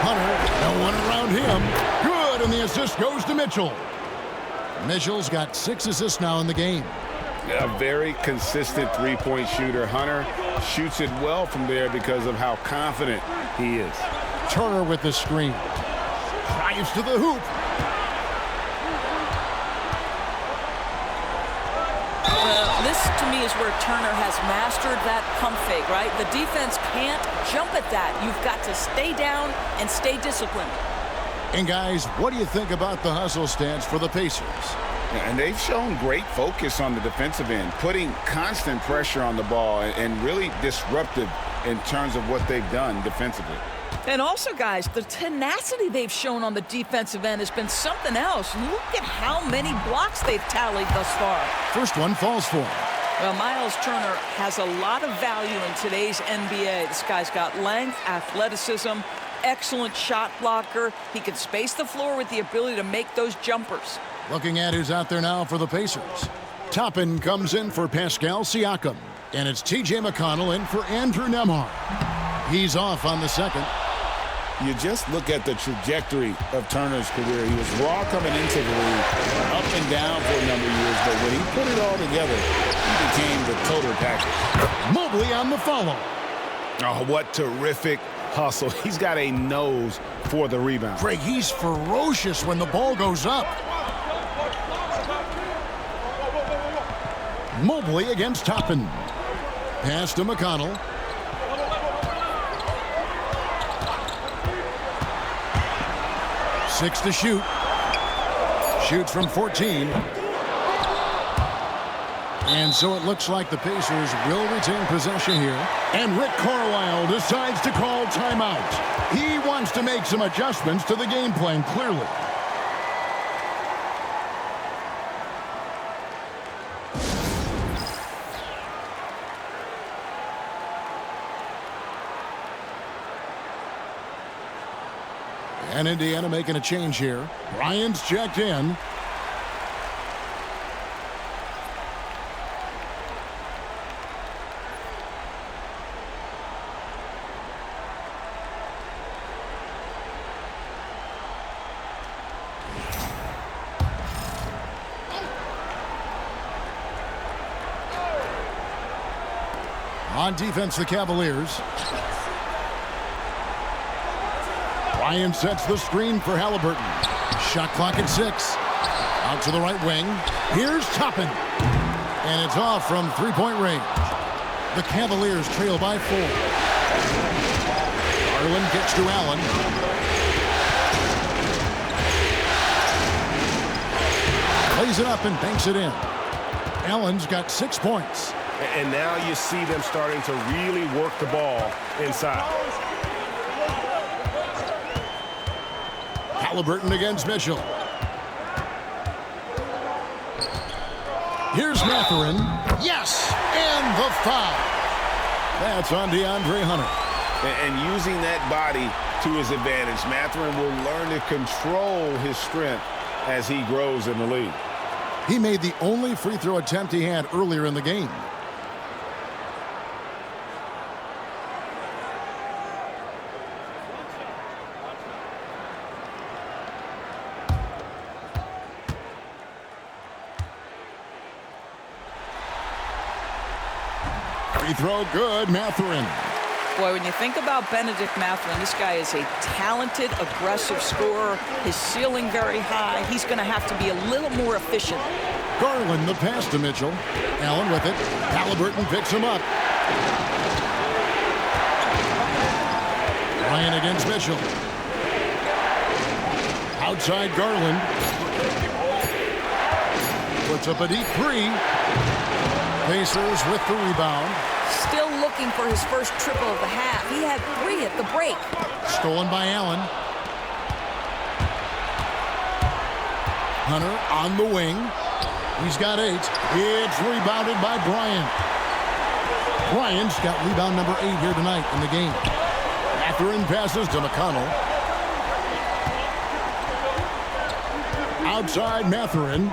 Hunter, no one around him. Good, and the assist goes to Mitchell. Mitchell's got 6 assists now in the game. A very consistent three-point shooter. Hunter shoots it well from there because of how confident he is. Turner with the screen. Drives to the hoop. This, to me, is where Turner has mastered that pump fake, right? The defense can't jump at that. You've got to stay down and stay disciplined. And, guys, what do you think about the hustle stance for the Pacers? And they've shown great focus on the defensive end, putting constant pressure on the ball and really disruptive in terms of what they've done defensively. And also, guys, the tenacity they've shown on the defensive end has been something else. Look at how many blocks they've tallied thus far. First one falls for him. Well, Miles Turner has a lot of value in today's NBA. This guy's got length, athleticism, excellent shot blocker. He can space the floor with the ability to make those jumpers. Looking at who's out there now for the Pacers. Toppin comes in for Pascal Siakam. And it's T.J. McConnell in for Andrew Nembhard. He's off on the second. You just look at the trajectory of Turner's career. He was raw coming into the league, up and down for a number of years, but when he put it all together, he became the total package. Mobley on the follow. Oh, what terrific hustle. He's got a nose for the rebound. Greg, he's ferocious when the ball goes up. Mobley against Toppin. Pass to McConnell. 6 to shoot. Shoots from 14. And so it looks like the Pacers will retain possession here. And Rick Carlisle decides to call timeout. He wants to make some adjustments to the game plan, clearly. And Indiana making a change here. Bryant's checked in. On defense, the Cavaliers. Bryant sets the screen for Haliburton. Shot clock at 6. Out to the right wing. Here's Toppin. And it's off from three-point range. The Cavaliers trail by 4. Garland gets to Allen. Plays it up and banks it in. Allen's got 6 points. And now you see them starting to really work the ball inside. Haliburton against Mitchell. Here's Mathurin. Yes! And the foul. That's on DeAndre Hunter. And using that body to his advantage, Mathurin will learn to control his strength as he grows in the league. He made the only free throw attempt he had earlier in the game. Free throw good, Mathurin. Boy, when you think about Benedict Mathurin, this guy is a talented, aggressive scorer. His ceiling very high. He's going to have to be a little more efficient. Garland the pass to Mitchell. Allen with it. Haliburton picks him up. Bryant against Mitchell. Outside Garland. Puts up a deep 3. Pacers with the rebound. Still looking for his first triple of the half. He had 3 at the break. Stolen by Allen. Hunter on the wing. He's got 8. It's rebounded by Bryant. Bryant's got rebound number 8 here tonight in the game. Mathurin passes to McConnell. Outside Mathurin.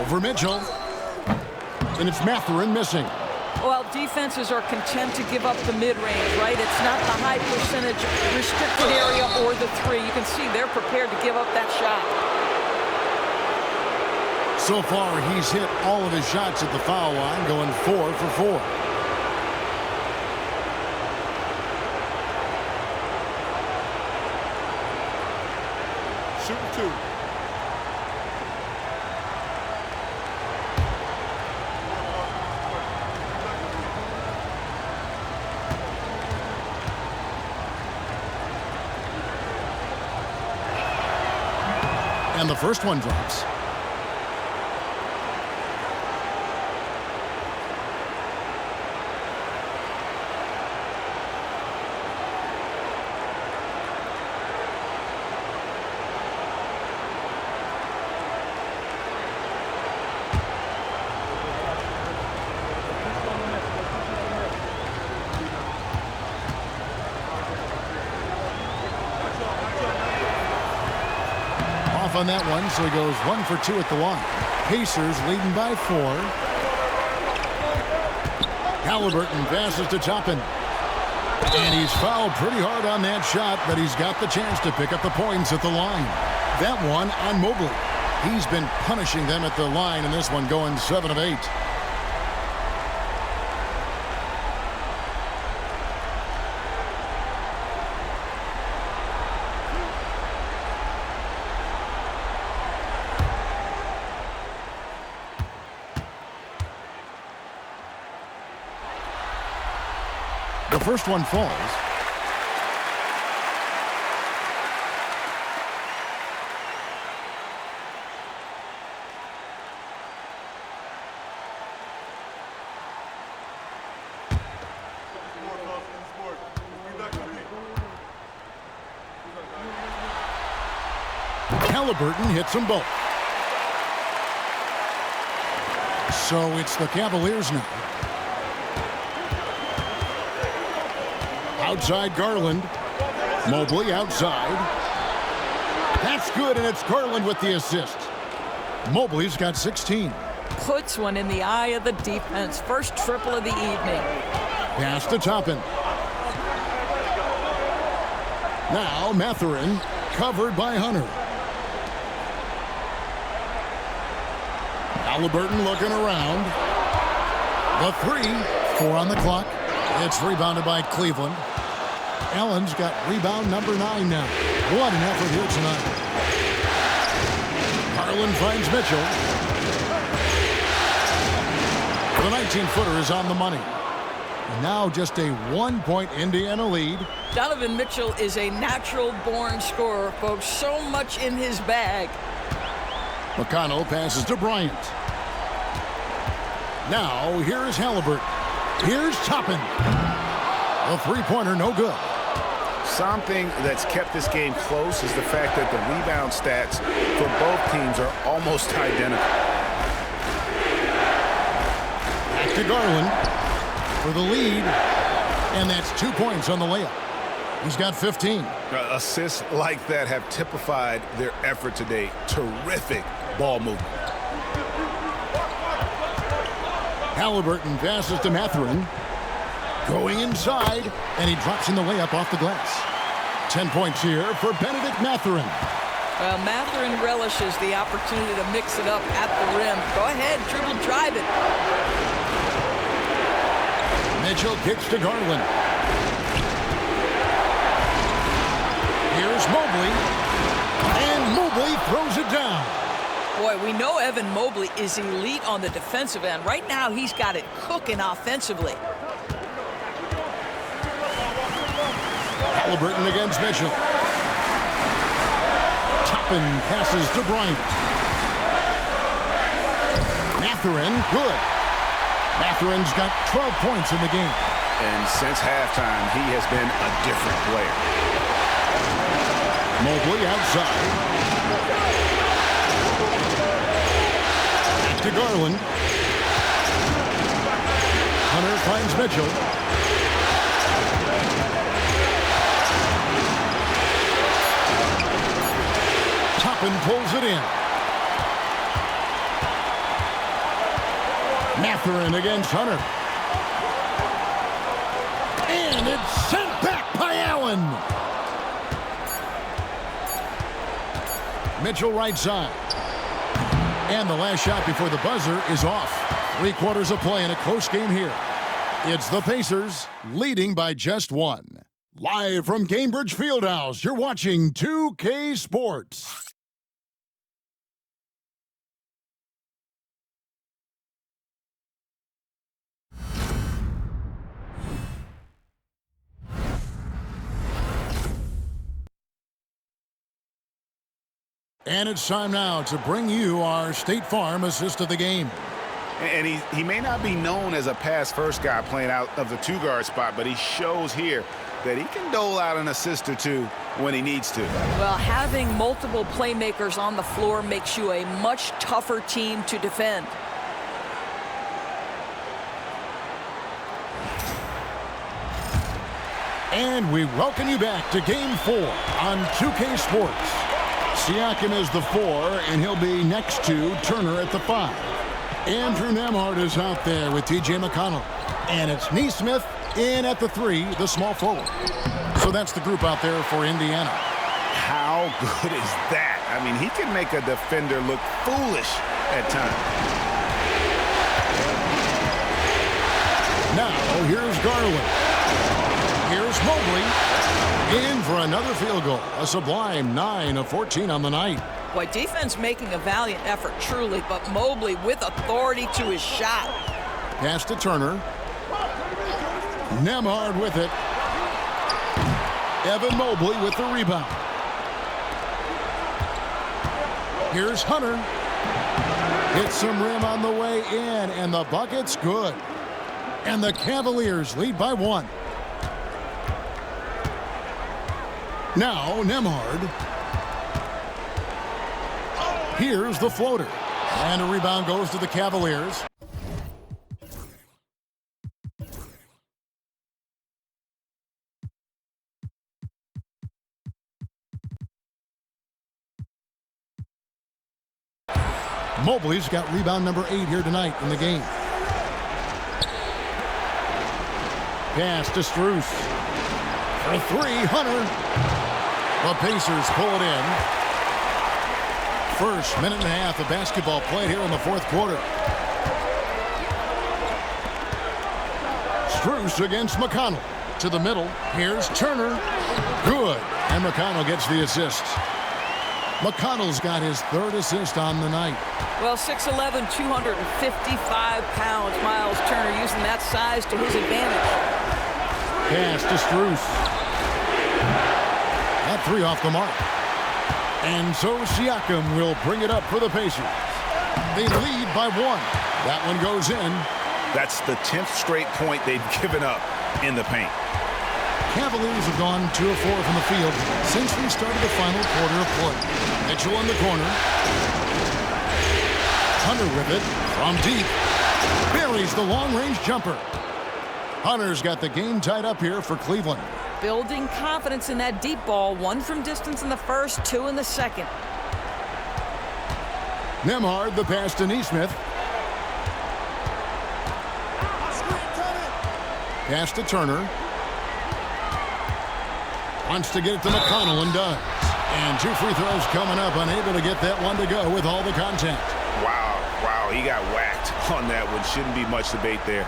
Over Mitchell. And it's Mathurin missing. Well, defenses are content to give up the mid-range, right? It's not the high percentage restricted area or the 3. You can see they're prepared to give up that shot. So far, he's hit all of his shots at the foul line, going 4 for 4. Shooting 2. And the first one drops. On that one, so he goes 1 for 2 at the line. Pacers leading by 4. Haliburton passes to Toppin. And he's fouled pretty hard on that shot, but he's got the chance to pick up the points at the line. That one on Mobley. He's been punishing them at the line, and this one going 7 of 8. The first one falls. Haliburton hits them both. So it's the Cavaliers now. Outside Garland. Mobley outside. That's good, and it's Garland with the assist. Mobley's got 16. Puts one in the eye of the defense. First triple of the evening. Pass to Toppin. Now Mathurin, covered by Hunter. Haliburton looking around. The 3, 4 on the clock. It's rebounded by Cleveland. Allen's got rebound number 9 now. What an effort here tonight. Garland finds Mitchell. The 19-footer is on the money. Now just a 1-point Indiana lead. Donovan Mitchell is a natural-born scorer, folks. So much in his bag. McConnell passes to Bryant. Now here's Haliburton. Here's Toppin. A three-pointer, no good. Something that's kept this game close is the fact that the rebound stats for both teams are almost identical. Back to Garland for the lead, and that's 2 points on the layup. He's got 15. Assists like that have typified their effort today. Terrific ball movement. Haliburton passes to Mathurin. Going inside, and he drops in the layup off the glass. 10 points here for Benedict Mathurin. Well, Mathurin relishes the opportunity to mix it up at the rim. Go ahead, dribble, drive it. Mitchell kicks to Garland. Here's Mobley. And Mobley throws it down. Boy, we know Evan Mobley is elite on the defensive end. Right now, he's got it cooking offensively. Haliburton against Mitchell. Toppin passes to Bryant. Mathurin, good. Mathurin's got 12 points in the game. And since halftime, he has been a different player. Mobley outside. Back to Garland. Hunter finds Mitchell. Toppin pulls it in. Mathurin against Hunter. And it's sent back by Allen. Mitchell right side. And the last shot before the buzzer is off. 3 quarters of play in a close game here. It's the Pacers leading by just 1. Live from Cambridge Fieldhouse, you're watching 2K Sports. And it's time now to bring you our State Farm assist of the game. And he may not be known as a pass-first guy playing out of the 2-guard spot, but he shows here that he can dole out an assist or two when he needs to. Well, having multiple playmakers on the floor makes you a much tougher team to defend. And we welcome you back to Game 4 on 2K Sports. Siakam is the 4, and he'll be next to Turner at the 5. Andrew Nembhard is out there with T.J. McConnell. And it's Nesmith in at the 3, the small forward. So that's the group out there for Indiana. How good is that? I mean, he can make a defender look foolish at times. Now, here's Garland. Here's Mobley. In for another field goal. A sublime 9 of 14 on the night. Boy, defense making a valiant effort, truly, but Mobley with authority to his shot. Pass to Turner. Nembhard with it. Evan Mobley with the rebound. Here's Hunter. Hits some rim on the way in, and the bucket's good. And the Cavaliers lead by 1. Now, Nembhard. Here's the floater. And a rebound goes to the Cavaliers. Mobley's got rebound number 8 here tonight in the game. Pass to Strus. For 3, Hunter. The Pacers pull it in. First minute and a half of basketball played here in the fourth quarter. Strus against McConnell. To the middle. Here's Turner. Good. And McConnell gets the assist. McConnell's got his 3rd assist on the night. Well, 6'11", 255 pounds. Miles Turner using that size to his advantage. Pass to Strus. That 3 off the mark. And so Siakam will bring it up for the Pacers. They lead by 1. That one goes in. That's the 10th straight point they've given up in the paint. Cavaliers have gone 2 of 4 from the field since we started the final quarter of play. Mitchell in the corner. Hunter with it from deep. Buries the long-range jumper. Hunter's got the game tied up here for Cleveland. Building confidence in that deep ball. 1 from distance in the first, 2 in the second. Nembhard the pass to Nesmith. Pass to Turner. Wants to get it to McConnell and does. And 2 free throws coming up, unable to get that one to go with all the contact. Wow, he got whacked on that one. Shouldn't be much debate there.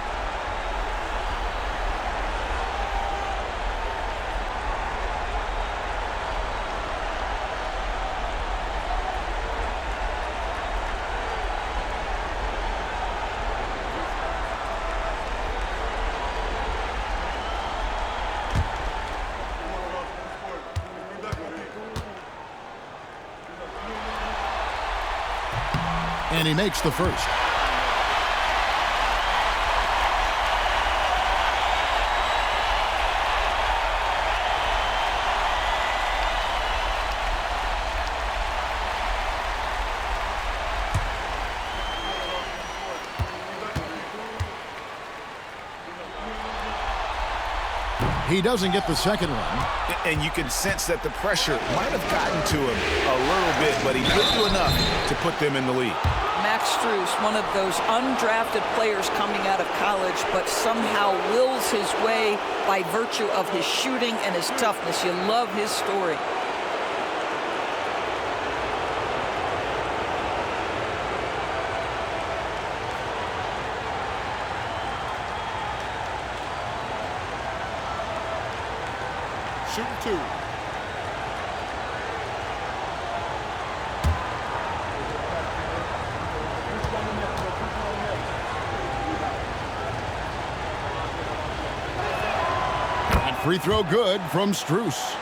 And he makes the first. He doesn't get the second one. And you can sense that the pressure might have gotten to him a little bit, but he didn't do enough to put them in the lead. Max Strus, one of those undrafted players coming out of college, but somehow wills his way by virtue of his shooting and his toughness. You love his story. Shooting 2. Free throw good from Strus.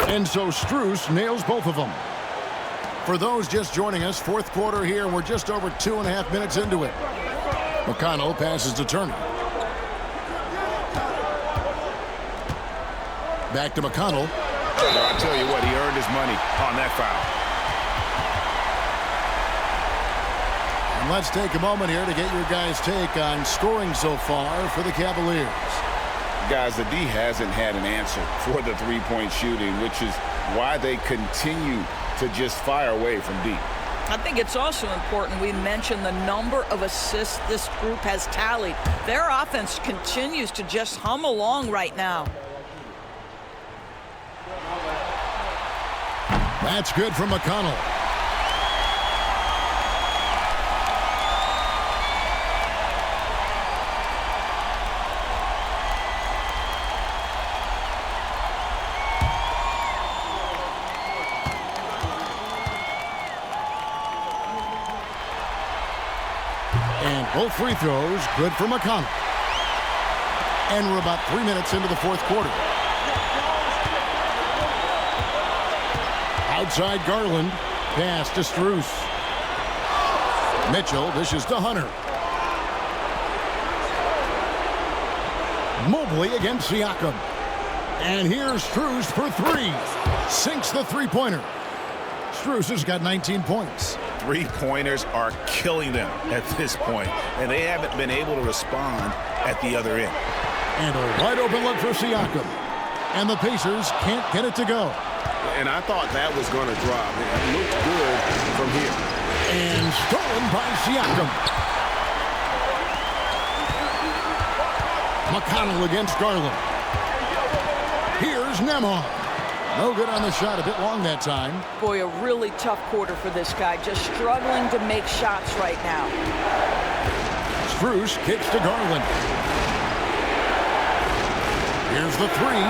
And so Strus nails both of them. For those just joining us, fourth quarter here, we're just over 2.5 minutes into it. McConnell passes to Turner. Back to McConnell. Well, I'll tell you what, he earned his money on that foul. And let's take a moment here to get your guys' take on scoring so far for the Cavaliers. Guys, the D hasn't had an answer for the three-point shooting, which is why they continue to just fire away from deep. I think it's also important we mention the number of assists this group has tallied. Their offense continues to just hum along right now. That's good from McConnell. And both free throws good for McConnell. And we're about 3 minutes into the fourth quarter. Outside Garland. Pass to Strus. Mitchell dishes to Hunter. Mobley against Siakam. And here's Strus for three. Sinks the three-pointer. Strus has got 19 points. Three-pointers are killing them at this point, and they haven't been able to respond at the other end. And a wide-open look for Siakam. And the Pacers can't get it to go. And I thought that was going to drop. It looked good from here. And stolen by Siakam. McConnell against Garland. Here's Nembhard. No good on the shot, a bit long that time. Boy, a really tough quarter for this guy. Just struggling to make shots right now. Strus kicks to Garland. Here's the three.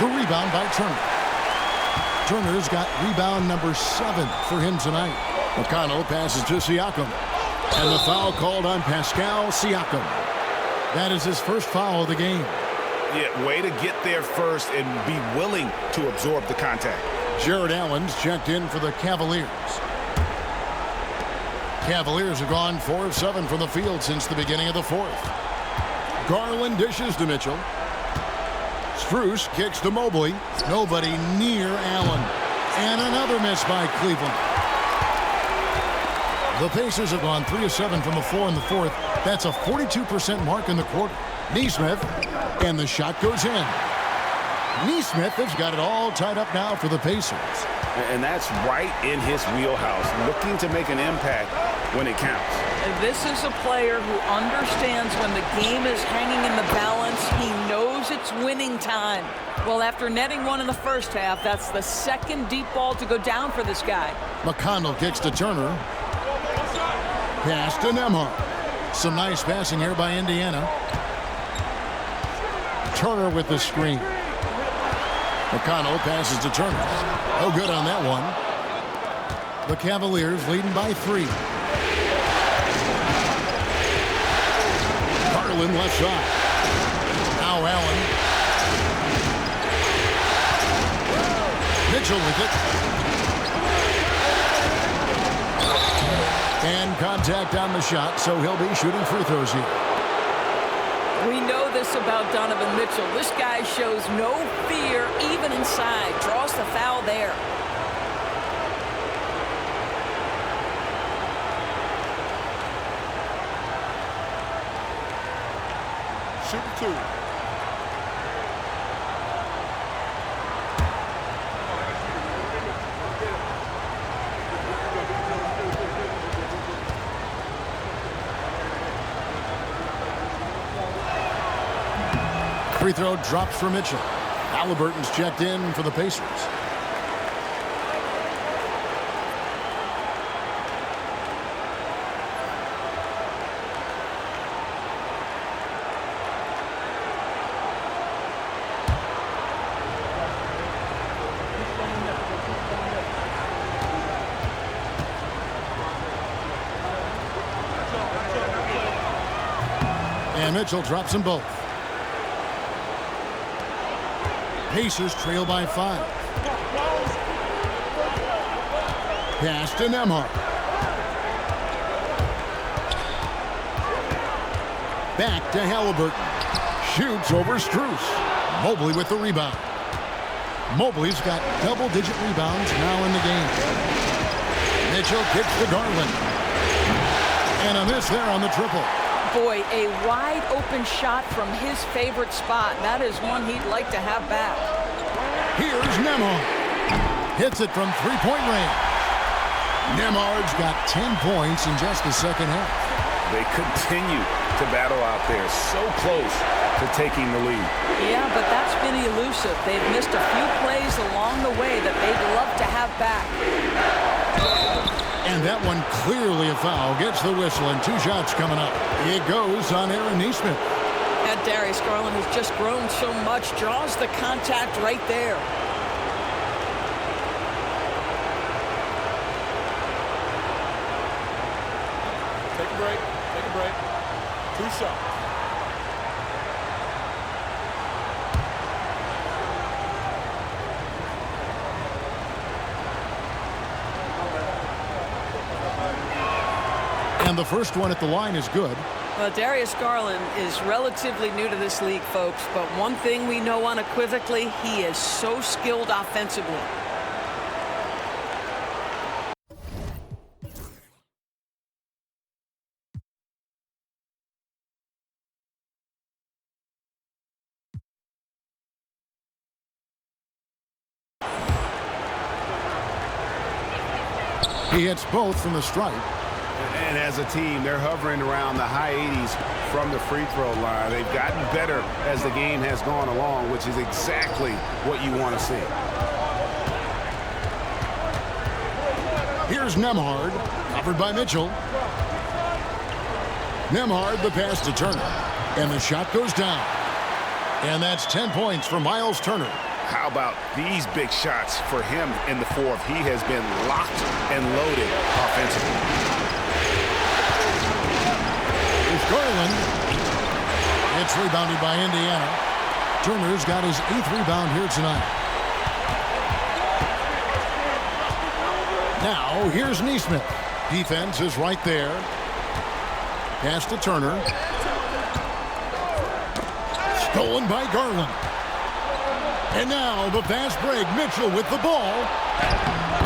The rebound by Turner. Turner's got rebound number 7 for him tonight. McConnell passes to Siakam. And the foul called on Pascal Siakam. That is his first foul of the game. Yeah, way to get there first and be willing to absorb the contact. Jared Allen's checked in for the Cavaliers. Cavaliers have gone 4 of 7 from the field since the beginning of the fourth. Garland dishes to Mitchell. Strus kicks to Mobley. Nobody near Allen. And another miss by Cleveland. The Pacers have gone 3 of 7 from the floor in the fourth. That's a 42% mark in the quarter. Nesmith, and the shot goes in. Nesmith has got it all tied up now for the Pacers. And that's right in his wheelhouse, looking to make an impact when it counts. And this is a player who understands when the game is hanging in the balance. He knows it's winning time. Well, after netting one in the first half, that's the second deep ball to go down for this guy. McConnell kicks to Turner. Pass to Nembhard. Some nice passing here by Indiana. Turner with the screen. McConnell passes to Turner. No good on that one. The Cavaliers leading by 3. Garland left side. Now Allen. Mitchell with it. And contact on the shot, so he'll be shooting free throws here. We know this about Donovan Mitchell. This guy shows no fear even inside. Draws the foul there. Shoot 2. Free throw drops for Mitchell. Halliburton's checked in for the Pacers. And Mitchell drops them both. Pacers trail by 5. Pass to Nembhard. Back to Halliburton. Shoots over Strus. Mobley with the rebound. Mobley's got double-digit rebounds now in the game. Mitchell kicks to Garland. And a miss there on the triple. Boy, a wide-open shot from his favorite spot. That is one he'd like to have back. Here's Nembhard. Hits it from three-point range. Nembhard's got 10 points in just the second half. They continue to battle out there, so close to taking the lead. Yeah, but that's been elusive. They've missed a few plays along the way that they'd love to have back. And that one clearly a foul. Gets the whistle, and 2 shots coming up. It goes on Aaron Nesmith. And Darius Garland has just grown so much, draws the contact right there. Take a break. Take a break. 2 shots. And the first one at the line is good. Well, Darius Garland is relatively new to this league, folks, but one thing we know unequivocally, he is so skilled offensively. He hits both from the stripe. And as a team, they're hovering around the high 80s from the free throw line. They've gotten better as the game has gone along, which is exactly what you want to see. Here's Nembhard, covered by Mitchell. Nembhard, the pass to Turner. And the shot goes down. And that's 10 points for Miles Turner. How about these big shots for him in the fourth? He has been locked and loaded offensively. Here's Garland. It's rebounded by Indiana. Turner's got his 8th rebound here tonight. Now, here's Nesmith. Defense is right there. Pass to Turner. Stolen by Garland. And now the fast break. Mitchell with the ball.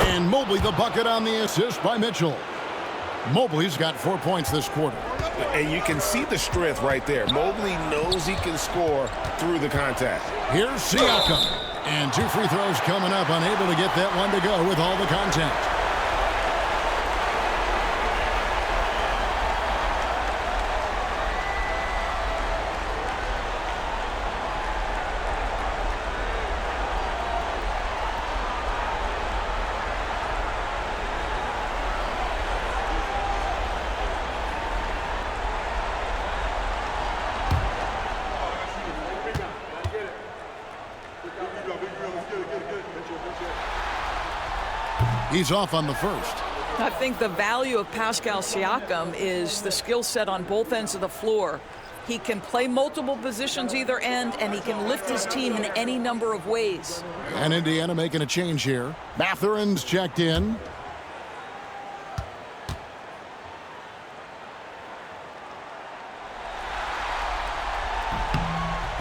And Mobley the bucket on the assist by Mitchell. Mobley's got 4 points this quarter. And you can see the strength right there. Mobley knows he can score through the contact. Here's Siakam. And 2 free throws coming up. Unable to get that one to go with all the contact. He's off on the first. I think the value of Pascal Siakam is the skill set on both ends of the floor. He can play multiple positions either end, and he can lift his team in any number of ways. And Indiana making a change here. Mathurin's checked in.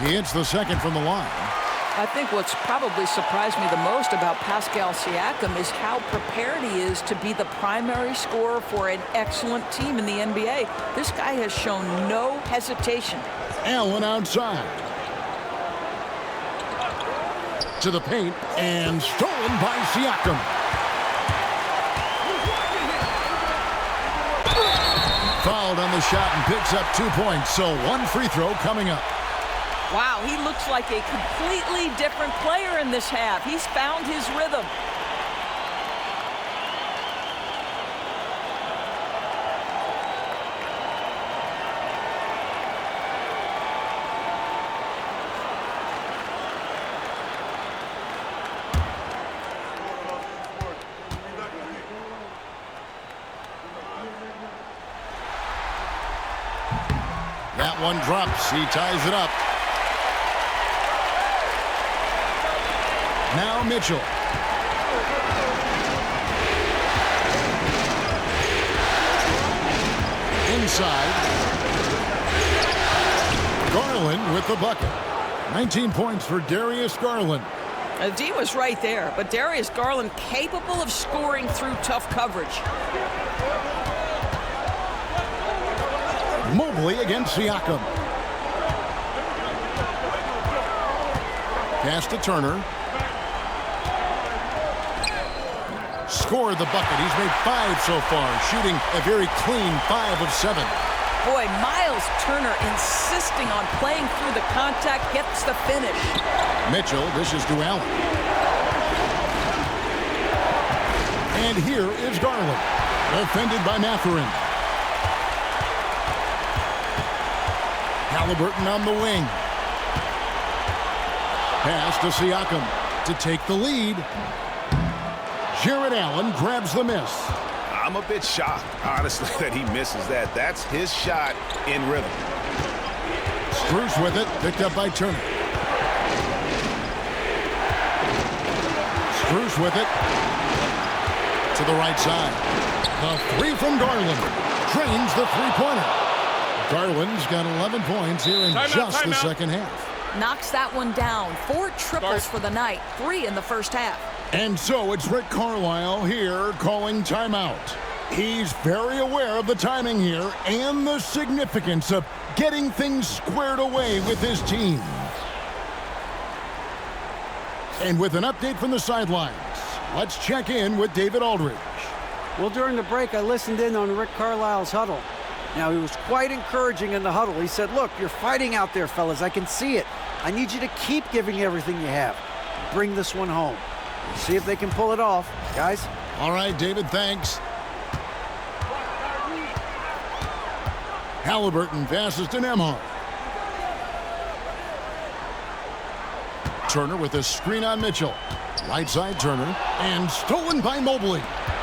He hits the second from the line. I think what's probably surprised me the most about Pascal Siakam is how prepared he is to be the primary scorer for an excellent team in the NBA. This guy has shown no hesitation. Allen outside. To the paint, and stolen by Siakam. Fouled on the shot and picks up 2 points, so 1 free throw coming up. Wow, he looks like a completely different player in this half. He's found his rhythm. That one drops. He ties it up. Now Mitchell. Inside. Garland with the bucket. 19 points for Darius Garland. D was right there, but Darius Garland capable of scoring through tough coverage. Mobley against Siakam. Pass to Turner. Scored the bucket. He's made 5 so far, shooting a very clean 5 of 7. Boy, Miles Turner insisting on playing through the contact, gets the finish. Mitchell dishes to Allen. And here is Garland, defended by Mathurin. Halliburton on the wing. Pass to Siakam to take the lead. Jarrett Allen grabs the miss. I'm a bit shocked, honestly, that he misses that. That's his shot in rhythm. Strus with it, picked up by Turner. Strus with it to the right side. The 3 from Garland. drains the three-pointer. Garland's got 11 points here in just the second half. Knocks that one down. 4 triples for the night, 3 in the first half. And so it's Rick Carlisle here calling timeout. He's very aware of the timing here and the significance of getting things squared away with his team. And with an update from the sidelines, let's check in with David Aldridge. Well, during the break, I listened in on Rick Carlisle's huddle. Now, he was quite encouraging in the huddle. He said, look, you're fighting out there, fellas. I can see it. I need you to keep giving everything you have. Bring this one home. See if they can pull it off. Guys? All right, David, thanks. Halliburton passes to Nembhard. Turner with a screen on Mitchell. Right side Turner. And stolen by Mobley.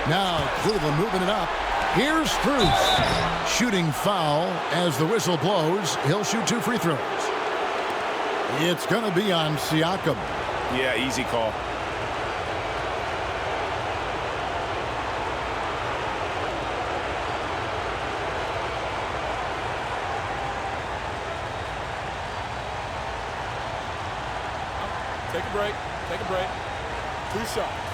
Now Cleveland moving it up. Here's Strus. Shooting foul as the whistle blows. He'll shoot 2 free throws. It's going to be on Siakam. Yeah, easy call. Take a break. Take a break. 2 shots.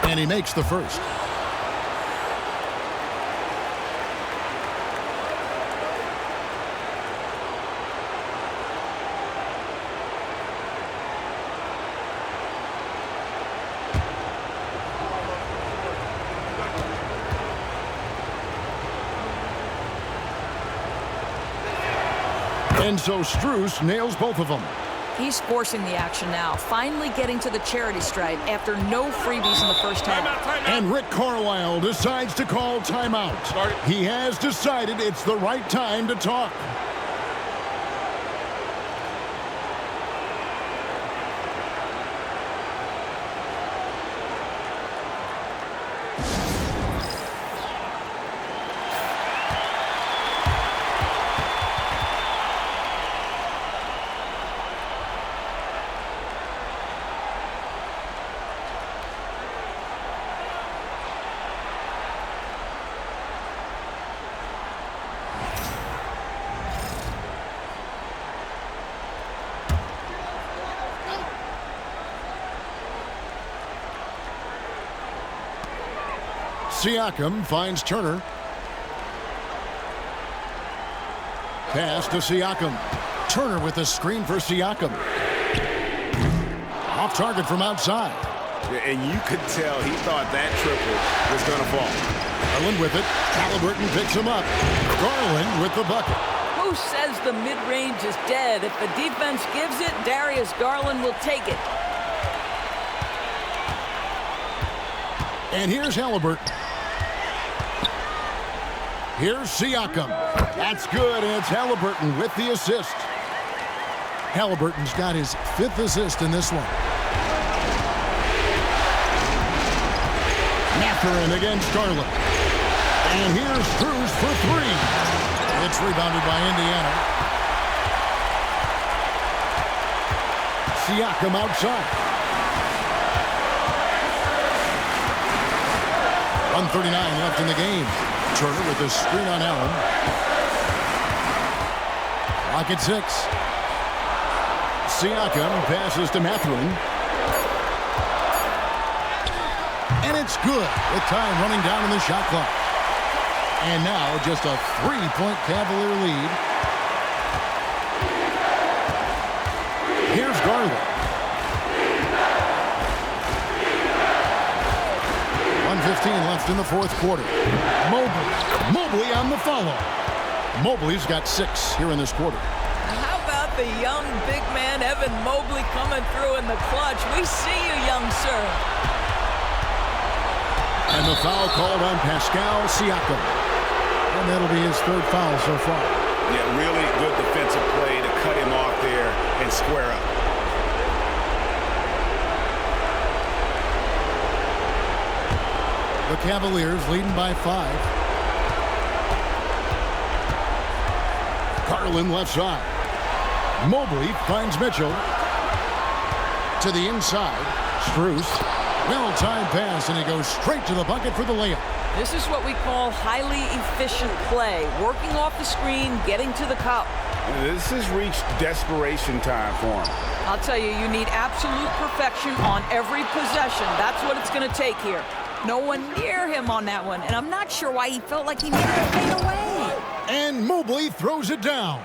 And he makes the first. And so Strus nails both of them. He's forcing the action now, finally getting to the charity stripe after no freebies in the first half. And Rick Carlisle decides to call timeout. He has decided it's the right time to talk. Siakam finds Turner. Pass to Siakam. Turner with a screen for Siakam. Off target from outside. Yeah, and you could tell he thought that triple was going to fall. Garland with it. Halliburton picks him up. Garland with the bucket. Who says the mid-range is dead? If the defense gives it, Darius Garland will take it. And here's Halliburton. Here's Siakam. That's good, and it's Halliburton with the assist. Halliburton's got his 5th assist in this one. Mathurin against Garland. And here's Strus for 3. It's rebounded by Indiana. Siakam outside. 1:39 left in the game. Turner with a screen on Allen. Clock at 6. Siakam passes to Mathurin. And it's good with time running down in the shot clock. And now just a 3-point Cavalier lead. Here's Garland. 1:15 left in the 4th quarter. Mobley on the follow. Mobley's got 6 here in this quarter. How about the young big man Evan Mobley coming through in the clutch? We see you, young sir. And the foul called on Pascal Siakam. And that'll be his 3rd foul so far. Yeah, really good defensive play to cut him off there and square up. The Cavaliers leading by 5. Garland left side. Mobley finds Mitchell. To the inside. Strus. Well-timed pass, and he goes straight to the bucket for the layup. This is what we call highly efficient play. Working off the screen, getting to the cup. This has reached desperation time for him. I'll tell you, you need absolute perfection on every possession. That's what it's going to take here. No one near him on that one, and I'm not sure why he felt like he needed to fade away. And Mobley throws it down.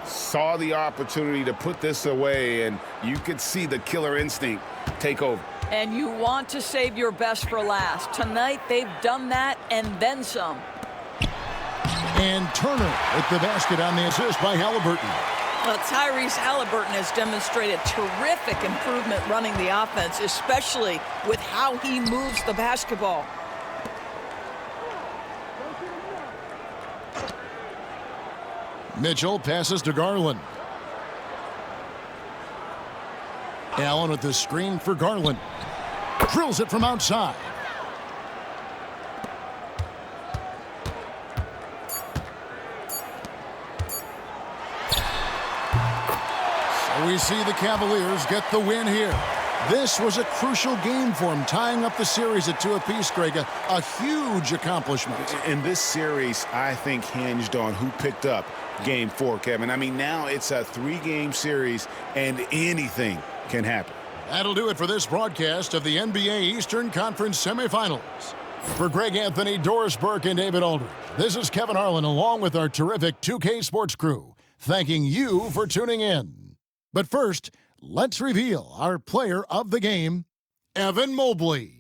Saw the opportunity to put this away, and you could see the killer instinct take over. And you want to save your best for last. Tonight, they've done that and then some. And Turner with the basket on the assist by Haliburton. Well, Tyrese Haliburton has demonstrated terrific improvement running the offense, especially with how he moves the basketball. Mitchell passes to Garland. Allen with the screen for Garland. Drills it from outside. So we see the Cavaliers get the win here. This was a crucial game for him, tying up the series at 2 apiece, Greg. A huge accomplishment. And this series, I think, hinged on who picked up Game 4, Kevin. I mean, now it's a 3-game series, and anything can happen. That'll do it for this broadcast of the NBA Eastern Conference semifinals. For Greg Anthony, Doris Burke, and David Aldridge, this is Kevin Harlan along with our terrific 2K Sports crew, thanking you for tuning in. But first, let's reveal our player of the game, Evan Mobley.